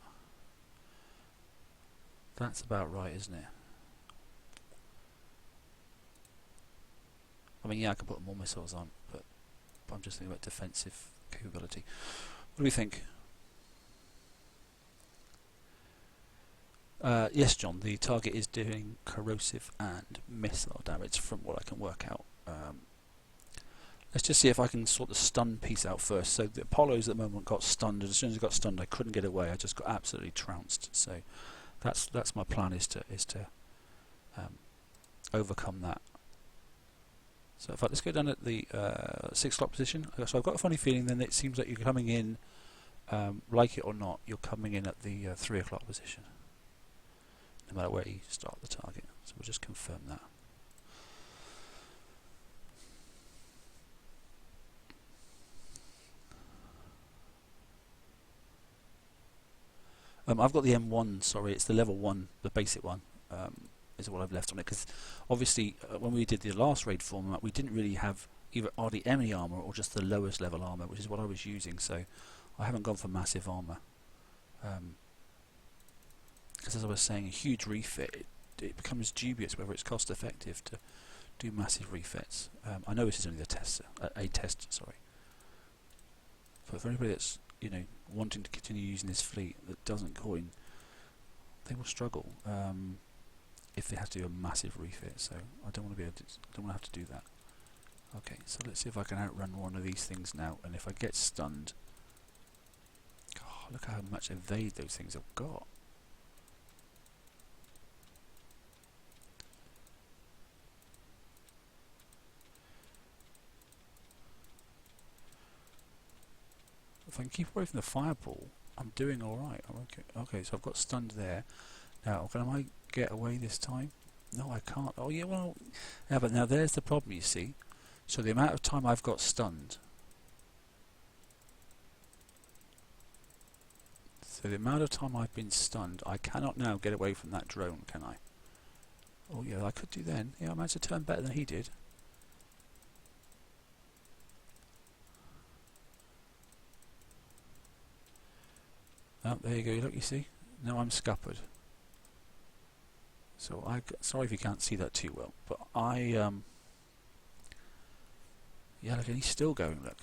S1: That's about right, isn't it? I mean, yeah, I can put more missiles on, but I'm just thinking about defensive capability. What do we think? Yes, John, the target is doing corrosive and missile damage from what I can work out. Let's just see if I can sort the stun piece out first. So the Apollos at the moment got stunned, and as soon as I got stunned I couldn't get away. I just got absolutely trounced. So that's my plan, is to overcome that. So if I let's go down at the 6 o'clock position. So I've got a funny feeling then it seems like you're coming in, like it or not, you're coming in at the 3 o'clock position, no matter where you start the target. So we'll just confirm that. I've got the M1, sorry, it's the level 1, the basic one, is what I've left on it, because obviously when we did the last raid format we didn't really have either hardly any armour or just the lowest level armour, which is what I was using, so I haven't gone for massive armour. Because as I was saying, a huge refit, it becomes dubious whether it's cost effective to do massive refits. I know this is only the test, a test, sorry. But for anybody that's wanting to continue using this fleet that doesn't coin, they will struggle if they have to do a massive refit. So I don't want to don't want to have to do that. Okay, so let's see if I can outrun one of these things now, and if I get stunned, oh, look how much evade those things have got. If I can keep away from the fireball, I'm doing alright. Okay, so I've got stunned there. Now, can I get away this time? No, I can't. Oh yeah, well, yeah, but now there's the problem, you see. So the amount of time I've got stunned. So the amount of time I've been stunned, I cannot now get away from that drone, can I? Oh yeah, I could do then. Yeah, I managed to turn better than he did. Oh, there you go, look, you see? Now I'm scuppered. So sorry if you can't see that too well, but yeah, look, and he's still going, look.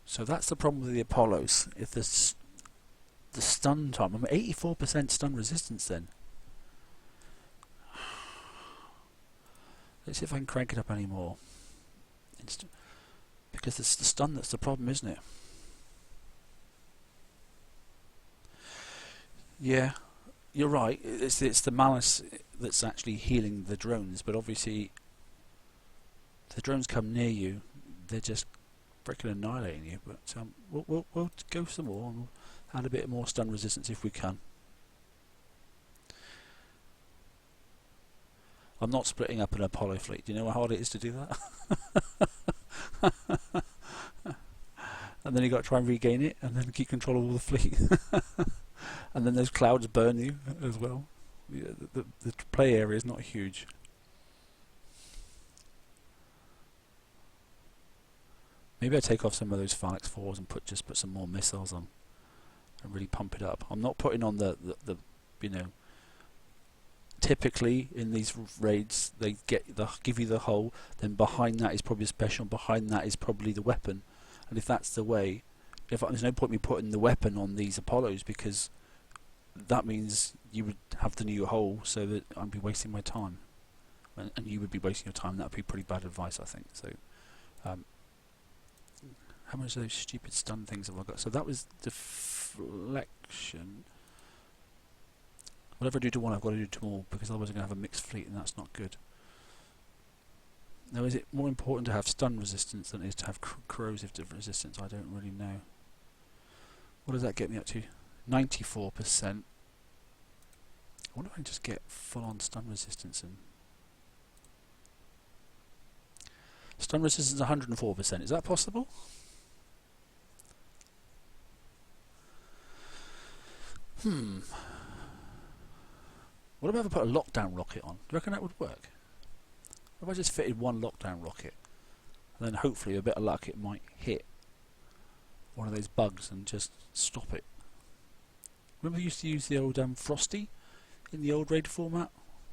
S1: So that's the problem with the Apollos. If the stun time, I'm 84% stun resistance then. Let's see if I can crank it up any more. Because it's the stun that's the problem, isn't it? Yeah, you're right. It's the malice that's actually healing the drones, but obviously if the drones come near you, they're just freaking annihilating you. But we'll go some more and we'll add a bit more stun resistance if we can. I'm not splitting up an Apollo fleet. Do you know how hard it is to do that? And then you got to try and regain it, and then keep control of all the fleet. And then those clouds burn you as well. Yeah, the play area is not huge. Maybe I take off some of those Phalanx 4s and just put some more missiles on and really pump it up. I'm not putting on the typically in these raids they give you the hull, then behind that is probably a special, behind that is probably the weapon. And if that's the way, there's no point me putting the weapon on these Apollos, because that means you would have the new hull, so that I'd be wasting my time, and you would be wasting your time. That would be pretty bad advice, I think. So how much of those stupid stun things have I got? So that was deflection. Whatever I do to one, I've got to do to all, because otherwise I'm going to have a mixed fleet, and that's not good. Now, is it more important to have stun resistance than it is to have corrosive resistance? I don't really know. What does that get me up to? 94%. I wonder if I can just get full-on stun resistance and stun resistance 104%. Is that possible? What about if I put a lockdown rocket on? Do you reckon that would work? What if I just fitted one lockdown rocket, and then hopefully with a bit of luck it might hit one of those bugs and just stop it? Remember we used to use the old Frosty in the old raid format?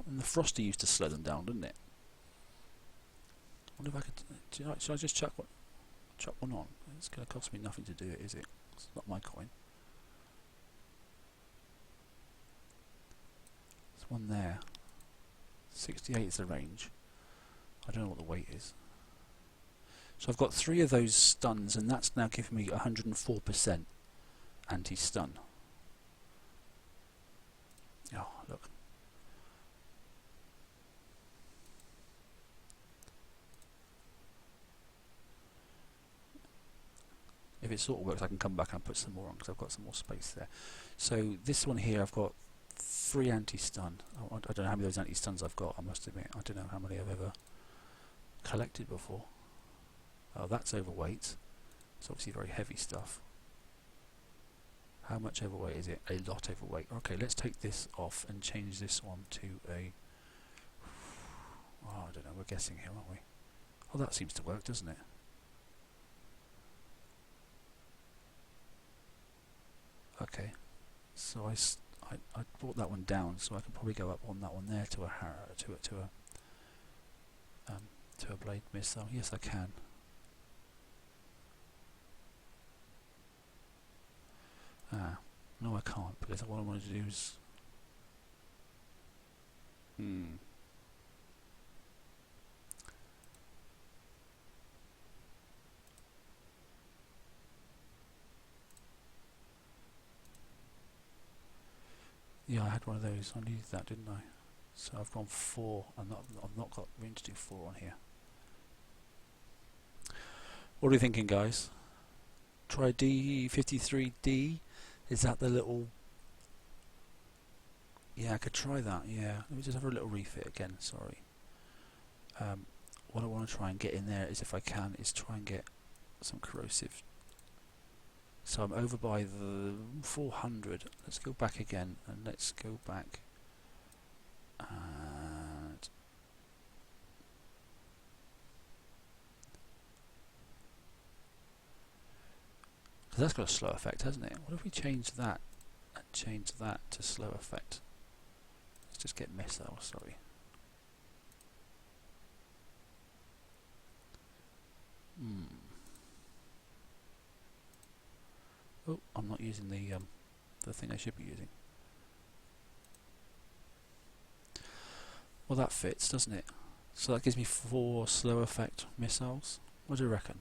S1: And the Frosty used to slow them down, didn't it? I wonder if I could... Should I just chuck one on? It's going to cost me nothing to do it, is it? It's not my coin. one there. 68 is the range. I don't know what the weight is. So I've got 3 of those stuns, and that's now giving me 104% anti-stun. Oh, look. If it sort of works, I can come back and put some more on because I've got some more space there. So this one here, I've got 3 anti-stun. I don't know how many of those anti-stuns I've got, I must admit. I don't know how many I've ever collected before. Oh, that's overweight. It's obviously very heavy stuff. How much overweight is it? A lot overweight. Okay, let's take this off and change this one to a... Oh, I don't know, we're guessing here, aren't we? Oh, that seems to work, doesn't it? Okay, so I brought that one down, so I can probably go up on that one there to a blade missile. Yes, I can. No, I can't, because what I want to do is... Yeah, I had one of those. I needed that, didn't I? So I've gone 4. I've not got room to do 4 on here. What are you thinking, guys? Try D53D. Is that the little... Yeah, I could try that, yeah. Let me just have a little refit again, sorry. What I want to try and get in there is, if I can, is try and get some corrosive. So I'm over by the 400. Let's go back again, and let's go back. And... Because that's got a slow effect, hasn't it? What if we change that and change that to slow effect? Let's just get missile, sorry. Oh, I'm not using the thing I should be using. Well, that fits, doesn't it? So that gives me 4 slow effect missiles. What do you reckon?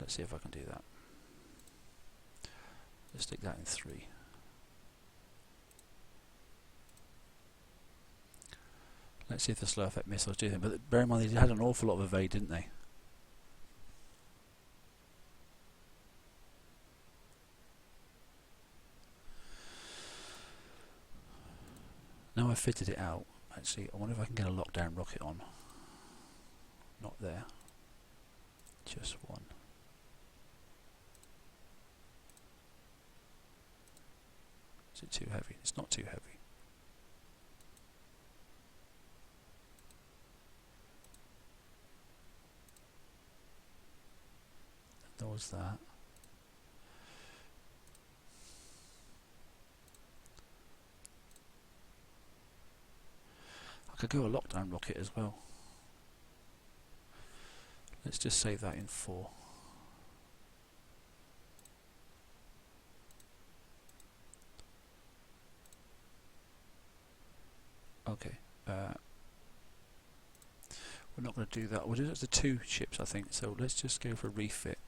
S1: Let's see if I can do that. Let's stick that in 3. Let's see if the slow effect missiles do them. But bear in mind, they had an awful lot of evade, didn't they? Now I've fitted it out, actually, I wonder if I can get a lockdown rocket on. Not there. Just one. Is it too heavy? It's not too heavy. There was that. I could go a lockdown rocket as well. Let's just save that in 4. Okay. We're not going to do that. We'll do that to 2 ships, I think. So let's just go for a refit.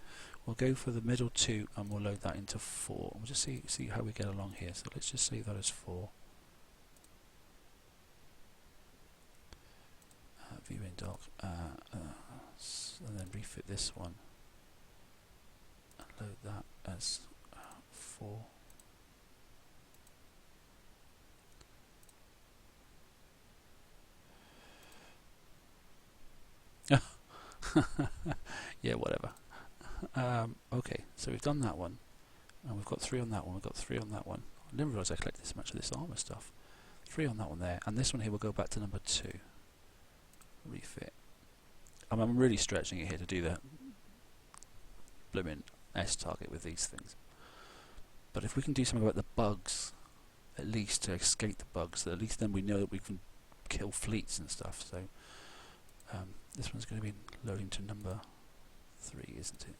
S1: We'll go for the middle 2 and we'll load that into 4. We'll just see how we get along here. So let's just save that as 4. View in dock. And then refit this one. And load that as 4. Yeah, whatever. Okay, so we've done that one, and we've got 3 on that one. We've got 3 on that one. I didn't realise I collected this much of this armour stuff. 3 on that one there, and this one here will go back to number 2. Refit. I'm really stretching it here to do the blooming S target with these things. But if we can do something about the bugs, at least to escape the bugs, at least then we know that we can kill fleets and stuff. So this one's going to be loading to number 3, isn't it?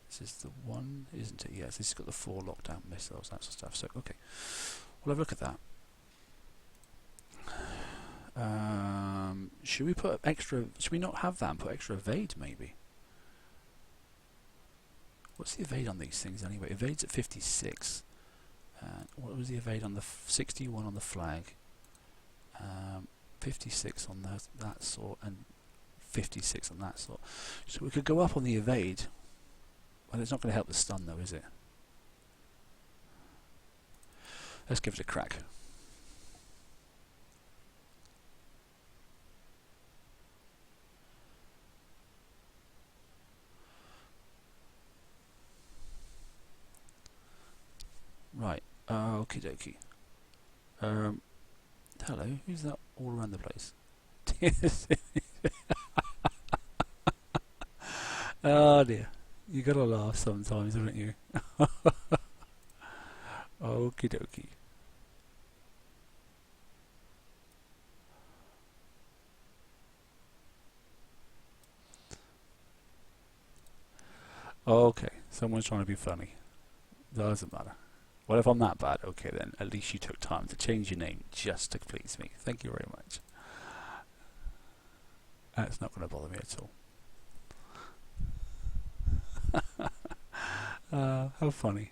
S1: This is the one, isn't it? Yes, this has got the 4 lockdown missiles, that sort of stuff. So, okay. We'll have a look at that. Should we put extra... Should we not have that and put extra evade, maybe? What's the evade on these things, anyway? Evade's at 56. What was the evade on the 61 on the flag? 56 on that sort, and 56 on that sort. So we could go up on the evade. Well, it's not going to help the stun, though, is it? Let's give it a crack. Right, okie dokie. Hello, who's that all around the place? Oh dear, you gotta laugh sometimes, haven't you? Okie dokie. Okay, someone's trying to be funny. Doesn't matter. Well, if I'm that bad, okay then, at least you took time to change your name just to please me. Thank you very much. That's not going to bother me at all. How funny.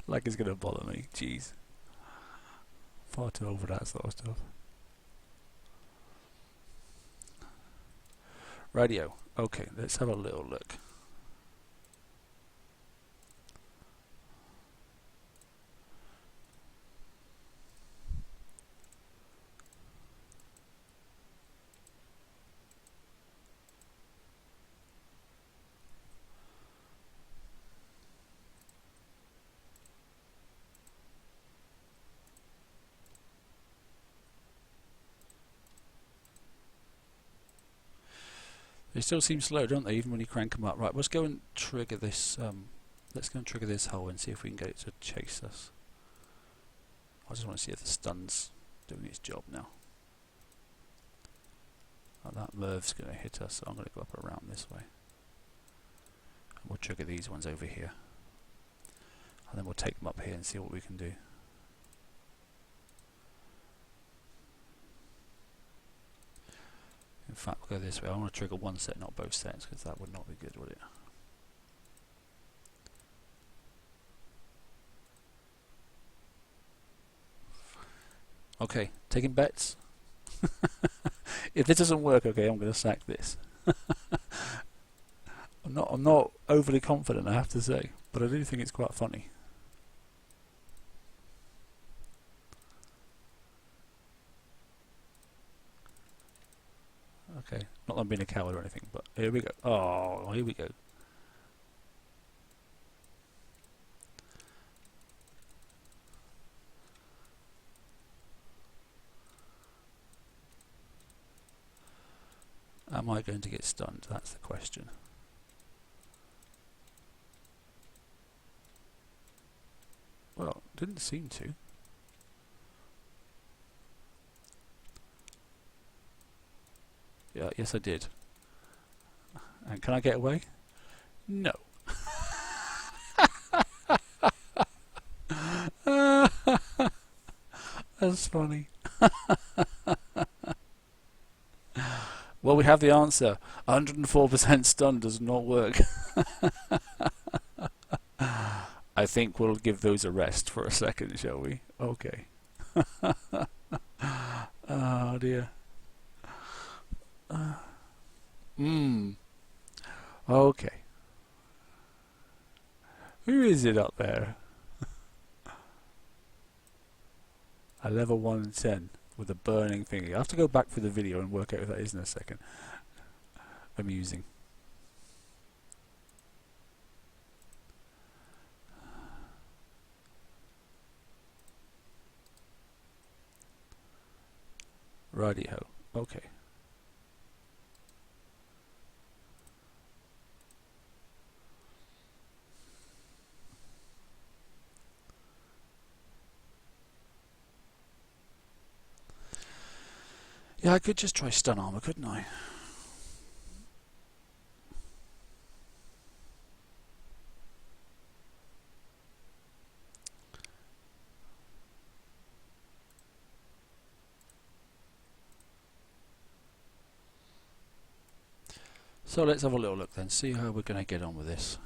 S1: Like it's going to bother me. Jeez. Far too over that sort of stuff. Radio. Okay, let's have a little look. They still seem slow, don't they, even when you crank them up. Right, let's go and trigger this. Let's go and trigger this hole and see if we can get it to chase us. I just want to see if the stun's doing its job now. Oh, that Merv's going to hit us, so I'm going to go up around this way. And we'll trigger these ones over here. And then we'll take them up here and see what we can do. In fact, we'll go this way. I want to trigger one set, not both sets, because that would not be good, would it? Okay, taking bets. If this doesn't work, okay, I'm going to sack this. I'm not overly confident, I have to say, but I do think it's quite funny. Okay, not that I'm being a coward or anything, but here we go. Oh, here we go. Am I going to get stunned? That's the question. Well, didn't seem to. Yeah, yes I did. And can I get away? No. That's funny. Well, we have the answer. 104% stun does not work. I think we'll give those a rest for a second, shall we? Okay. Oh dear. Okay. Who is it up there? A level 1 in 10 with a burning thingy. I have to go back through the video and work out who that is in a second. Amusing. Righty-ho. Okay. Yeah, I could just try stun armor, couldn't I? So let's have a little look then, see how we're going to get on with this.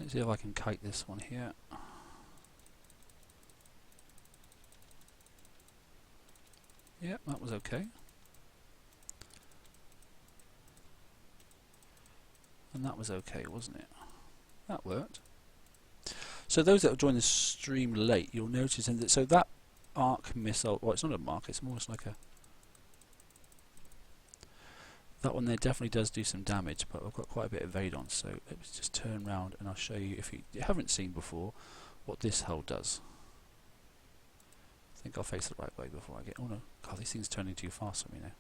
S1: Let's see if I can kite this one here. Yeah, that was okay. And that was okay, wasn't it? That worked. So those that have joined the stream late, you'll notice in that, so that arc missile, well, it's not a mark, it's more like a, that one there definitely does do some damage, but I've got quite a bit of evade on, so let's just turn around and I'll show you, if you haven't seen before, what this hull does. I think I'll face it the right way before I get, oh no, God, these things are turning too fast for me now.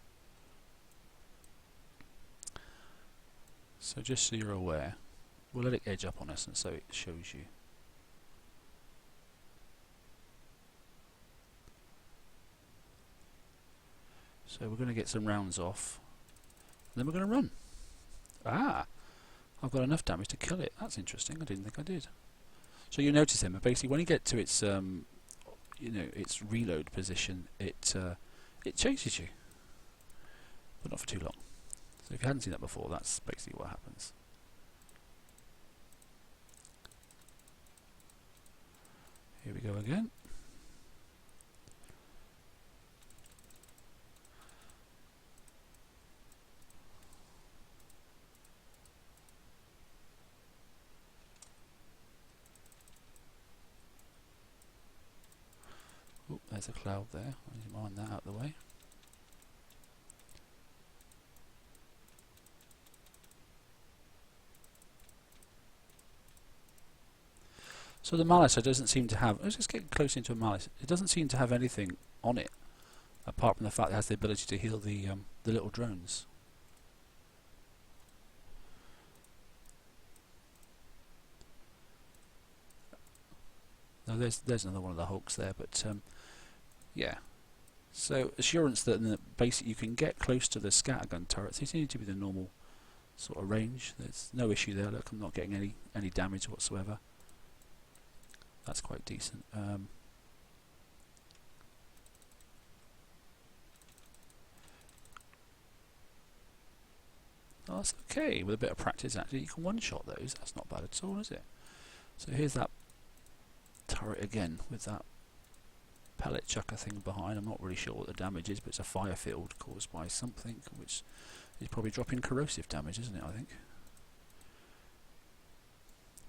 S1: So just so you're aware, we'll let it edge up on us and so it shows you. So we're going to get some rounds off, and then we're going to run. Ah! I've got enough damage to kill it. That's interesting. I didn't think I did. So you notice then, basically when you get to its, its reload position, it chases you, but not for too long. So if you hadn't seen that before, that's basically what happens. Here we go again. Oh, there's a cloud there. I need to mind that out of the way. So the Malice doesn't seem to have, let's just get close into a Malice, it doesn't seem to have anything on it apart from the fact that it has the ability to heal the little drones. Now there's another one of the Hulks there, but yeah. So assurance that basically you can get close to the scattergun turrets. These need to be the normal sort of range. There's no issue there. Look, I'm not getting any damage whatsoever. That's quite decent. Oh, that's okay. With a bit of practice, actually, you can one-shot those. That's not bad at all, is it? So here's that turret again with that pellet chucker thing behind. I'm not really sure what the damage is, but it's a fire field caused by something, which is probably dropping corrosive damage, isn't it? I think.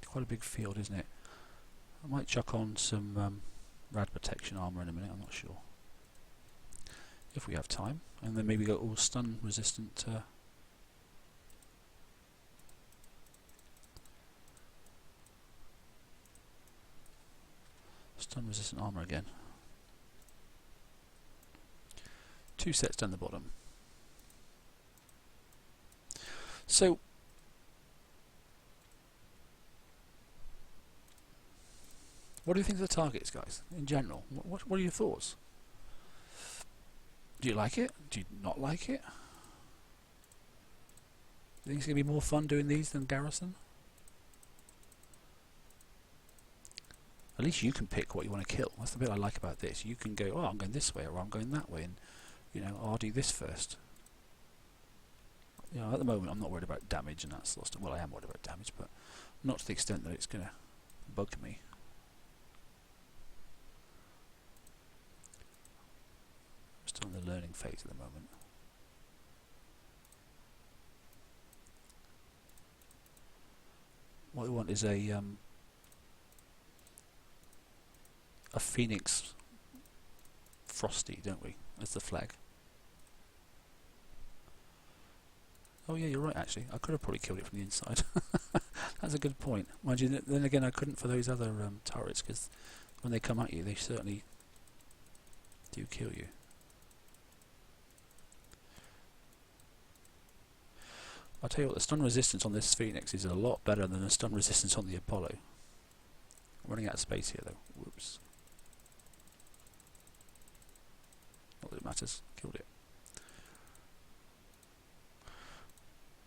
S1: Quite a big field, isn't it? I might chuck on some rad protection armour in a minute, I'm not sure. If we have time. And then maybe go all stun resistant armour again. 2 sets down the bottom. So what do you think of the targets, guys, in general? What are your thoughts? Do you like it? Do you not like it? Do you think it's going to be more fun doing these than Garrison? At least you can pick what you want to kill. That's the bit I like about this. You can go, oh, I'm going this way, or I'm going that way, and I'll do this first. At the moment I'm not worried about damage and that sort of stuff. Well, I am worried about damage, but not to the extent that it's going to bug me. I'm still in the learning phase at the moment. What we want is a Phoenix Frosty, don't we? That's the flag. Oh yeah, you're right actually. I could have probably killed it from the inside. That's a good point. Mind you, then again I couldn't for those other turrets, because when they come at you they certainly do kill you. I'll tell you what, the stun resistance on this Phoenix is a lot better than the stun resistance on the Apollo. I'm running out of space here though. Whoops. Not that it matters. Killed it.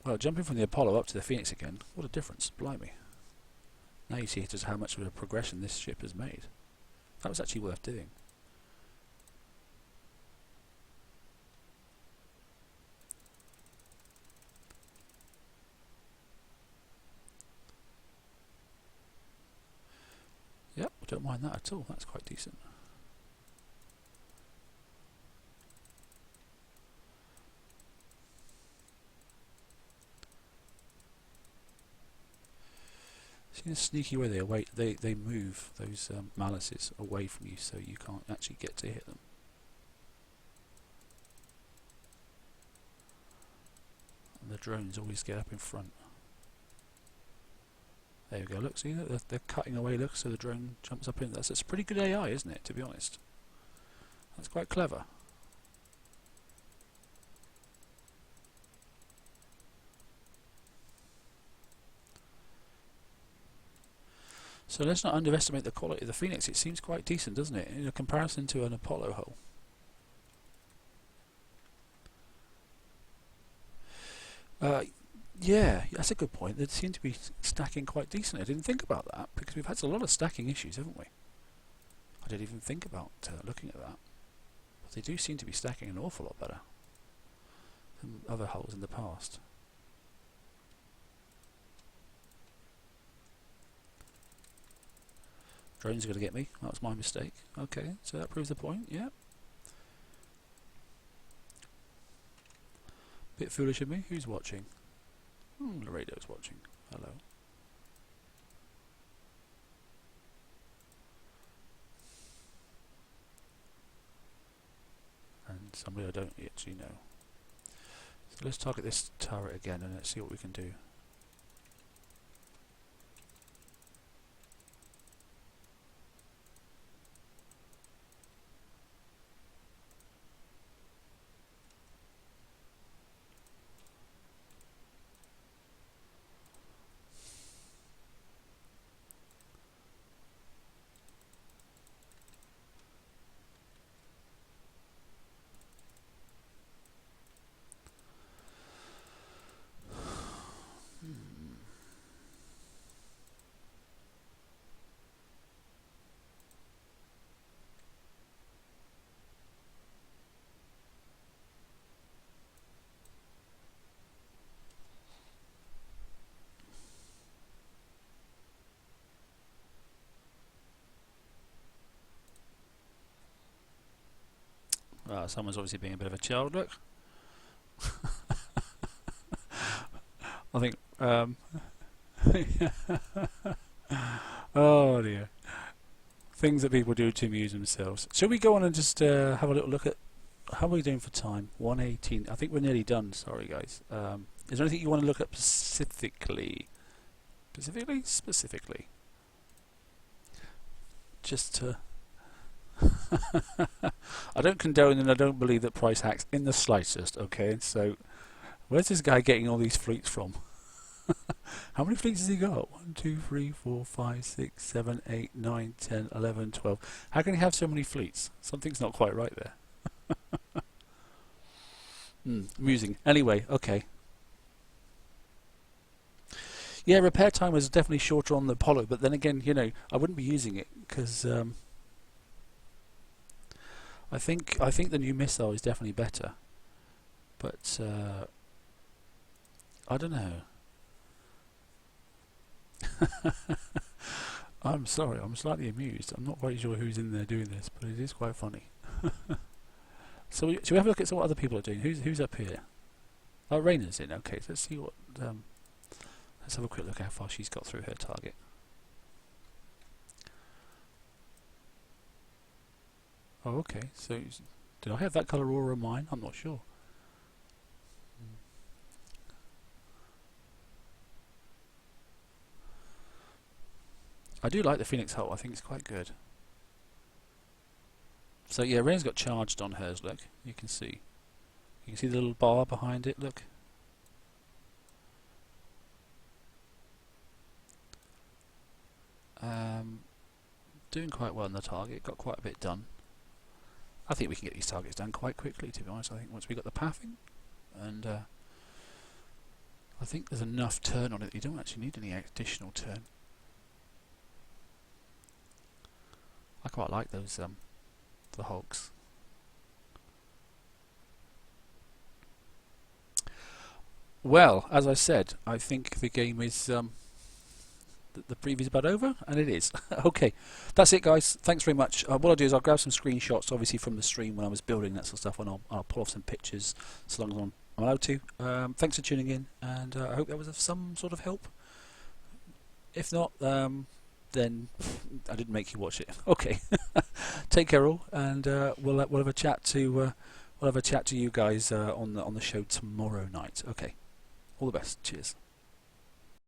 S1: Well, jumping from the Apollo up to the Phoenix again, what a difference. Blimey. Now you see just how much of a progression this ship has made. That was actually worth doing. Yep, I don't mind that at all. That's quite decent. See the sneaky way they move those malices away from you, so you can't actually get to hit them. And the drones always get up in front. There we go, look, see, they're cutting away, look, so the drone jumps up in. That's pretty good AI, isn't it, to be honest? That's quite clever. So let's not underestimate the quality of the Phoenix. It seems quite decent, doesn't it, in comparison to an Apollo hull. Yeah, that's a good point. They seem to be stacking quite decently. I didn't think about that, because we've had a lot of stacking issues, haven't we? I didn't even think about looking at that. But they do seem to be stacking an awful lot better than other hulls in the past. Drones are going to get me. That was my mistake. Okay, so that proves the point, yeah. Bit foolish of me. Who's watching? Laredo's watching. Hello. And somebody I don't actually know. So let's target this turret again and let's see what we can do. Someone's obviously being a bit of a child, look. I think, oh dear. Things that people do to amuse themselves. Shall we go on and just have a little look at how are we doing for time? 1:18. I think we're nearly done, sorry guys. Is there anything you want to look at specifically? Specifically? Just to... I don't condone and I don't believe that price hacks in the slightest, okay? So, where's this guy getting all these fleets from? How many fleets has he got? 1, 2, 3, 4, 5, 6, 7, 8, 9, 10, 11, 12. How can he have so many fleets? Something's not quite right there. Amusing. Anyway, okay. Yeah, repair time was definitely shorter on the Apollo, but then again, you know, I wouldn't be using it because I think the new missile is definitely better, but I don't know. I'm sorry, I'm slightly amused. I'm not quite sure who's in there doing this, but it is quite funny. So should we have a look at what other people are doing? Who's up here? Oh, Raina's in. Okay, so let's see what. Let's have a quick look at how far she's got through her target. Oh, okay. So, did I have that colour aura on mine? I'm not sure. I do like the Phoenix hull. I think it's quite good. So yeah, Rain's got charged on hers. Look, you can see. You can see the little bar behind it. Look. Doing quite well on the target, got quite a bit done. I think we can get these targets done quite quickly, to be honest. I think once we got the pathing, and I think there's enough turn on it that you don't actually need any additional turn. I quite like those the hogs. Well, as I said, I think the game is the preview's about over, and it is. Okay, that's it, guys. Thanks very much. What I'll do is I'll grab some screenshots, obviously from the stream when I was building that sort of stuff, and I'll pull off some pictures so long as I'm allowed to. Thanks for tuning in, and I hope that was of some sort of help. If not, then I didn't make you watch it. Okay, take care all, and we'll have a chat to you guys on the show tomorrow night. Okay, all the best. Cheers.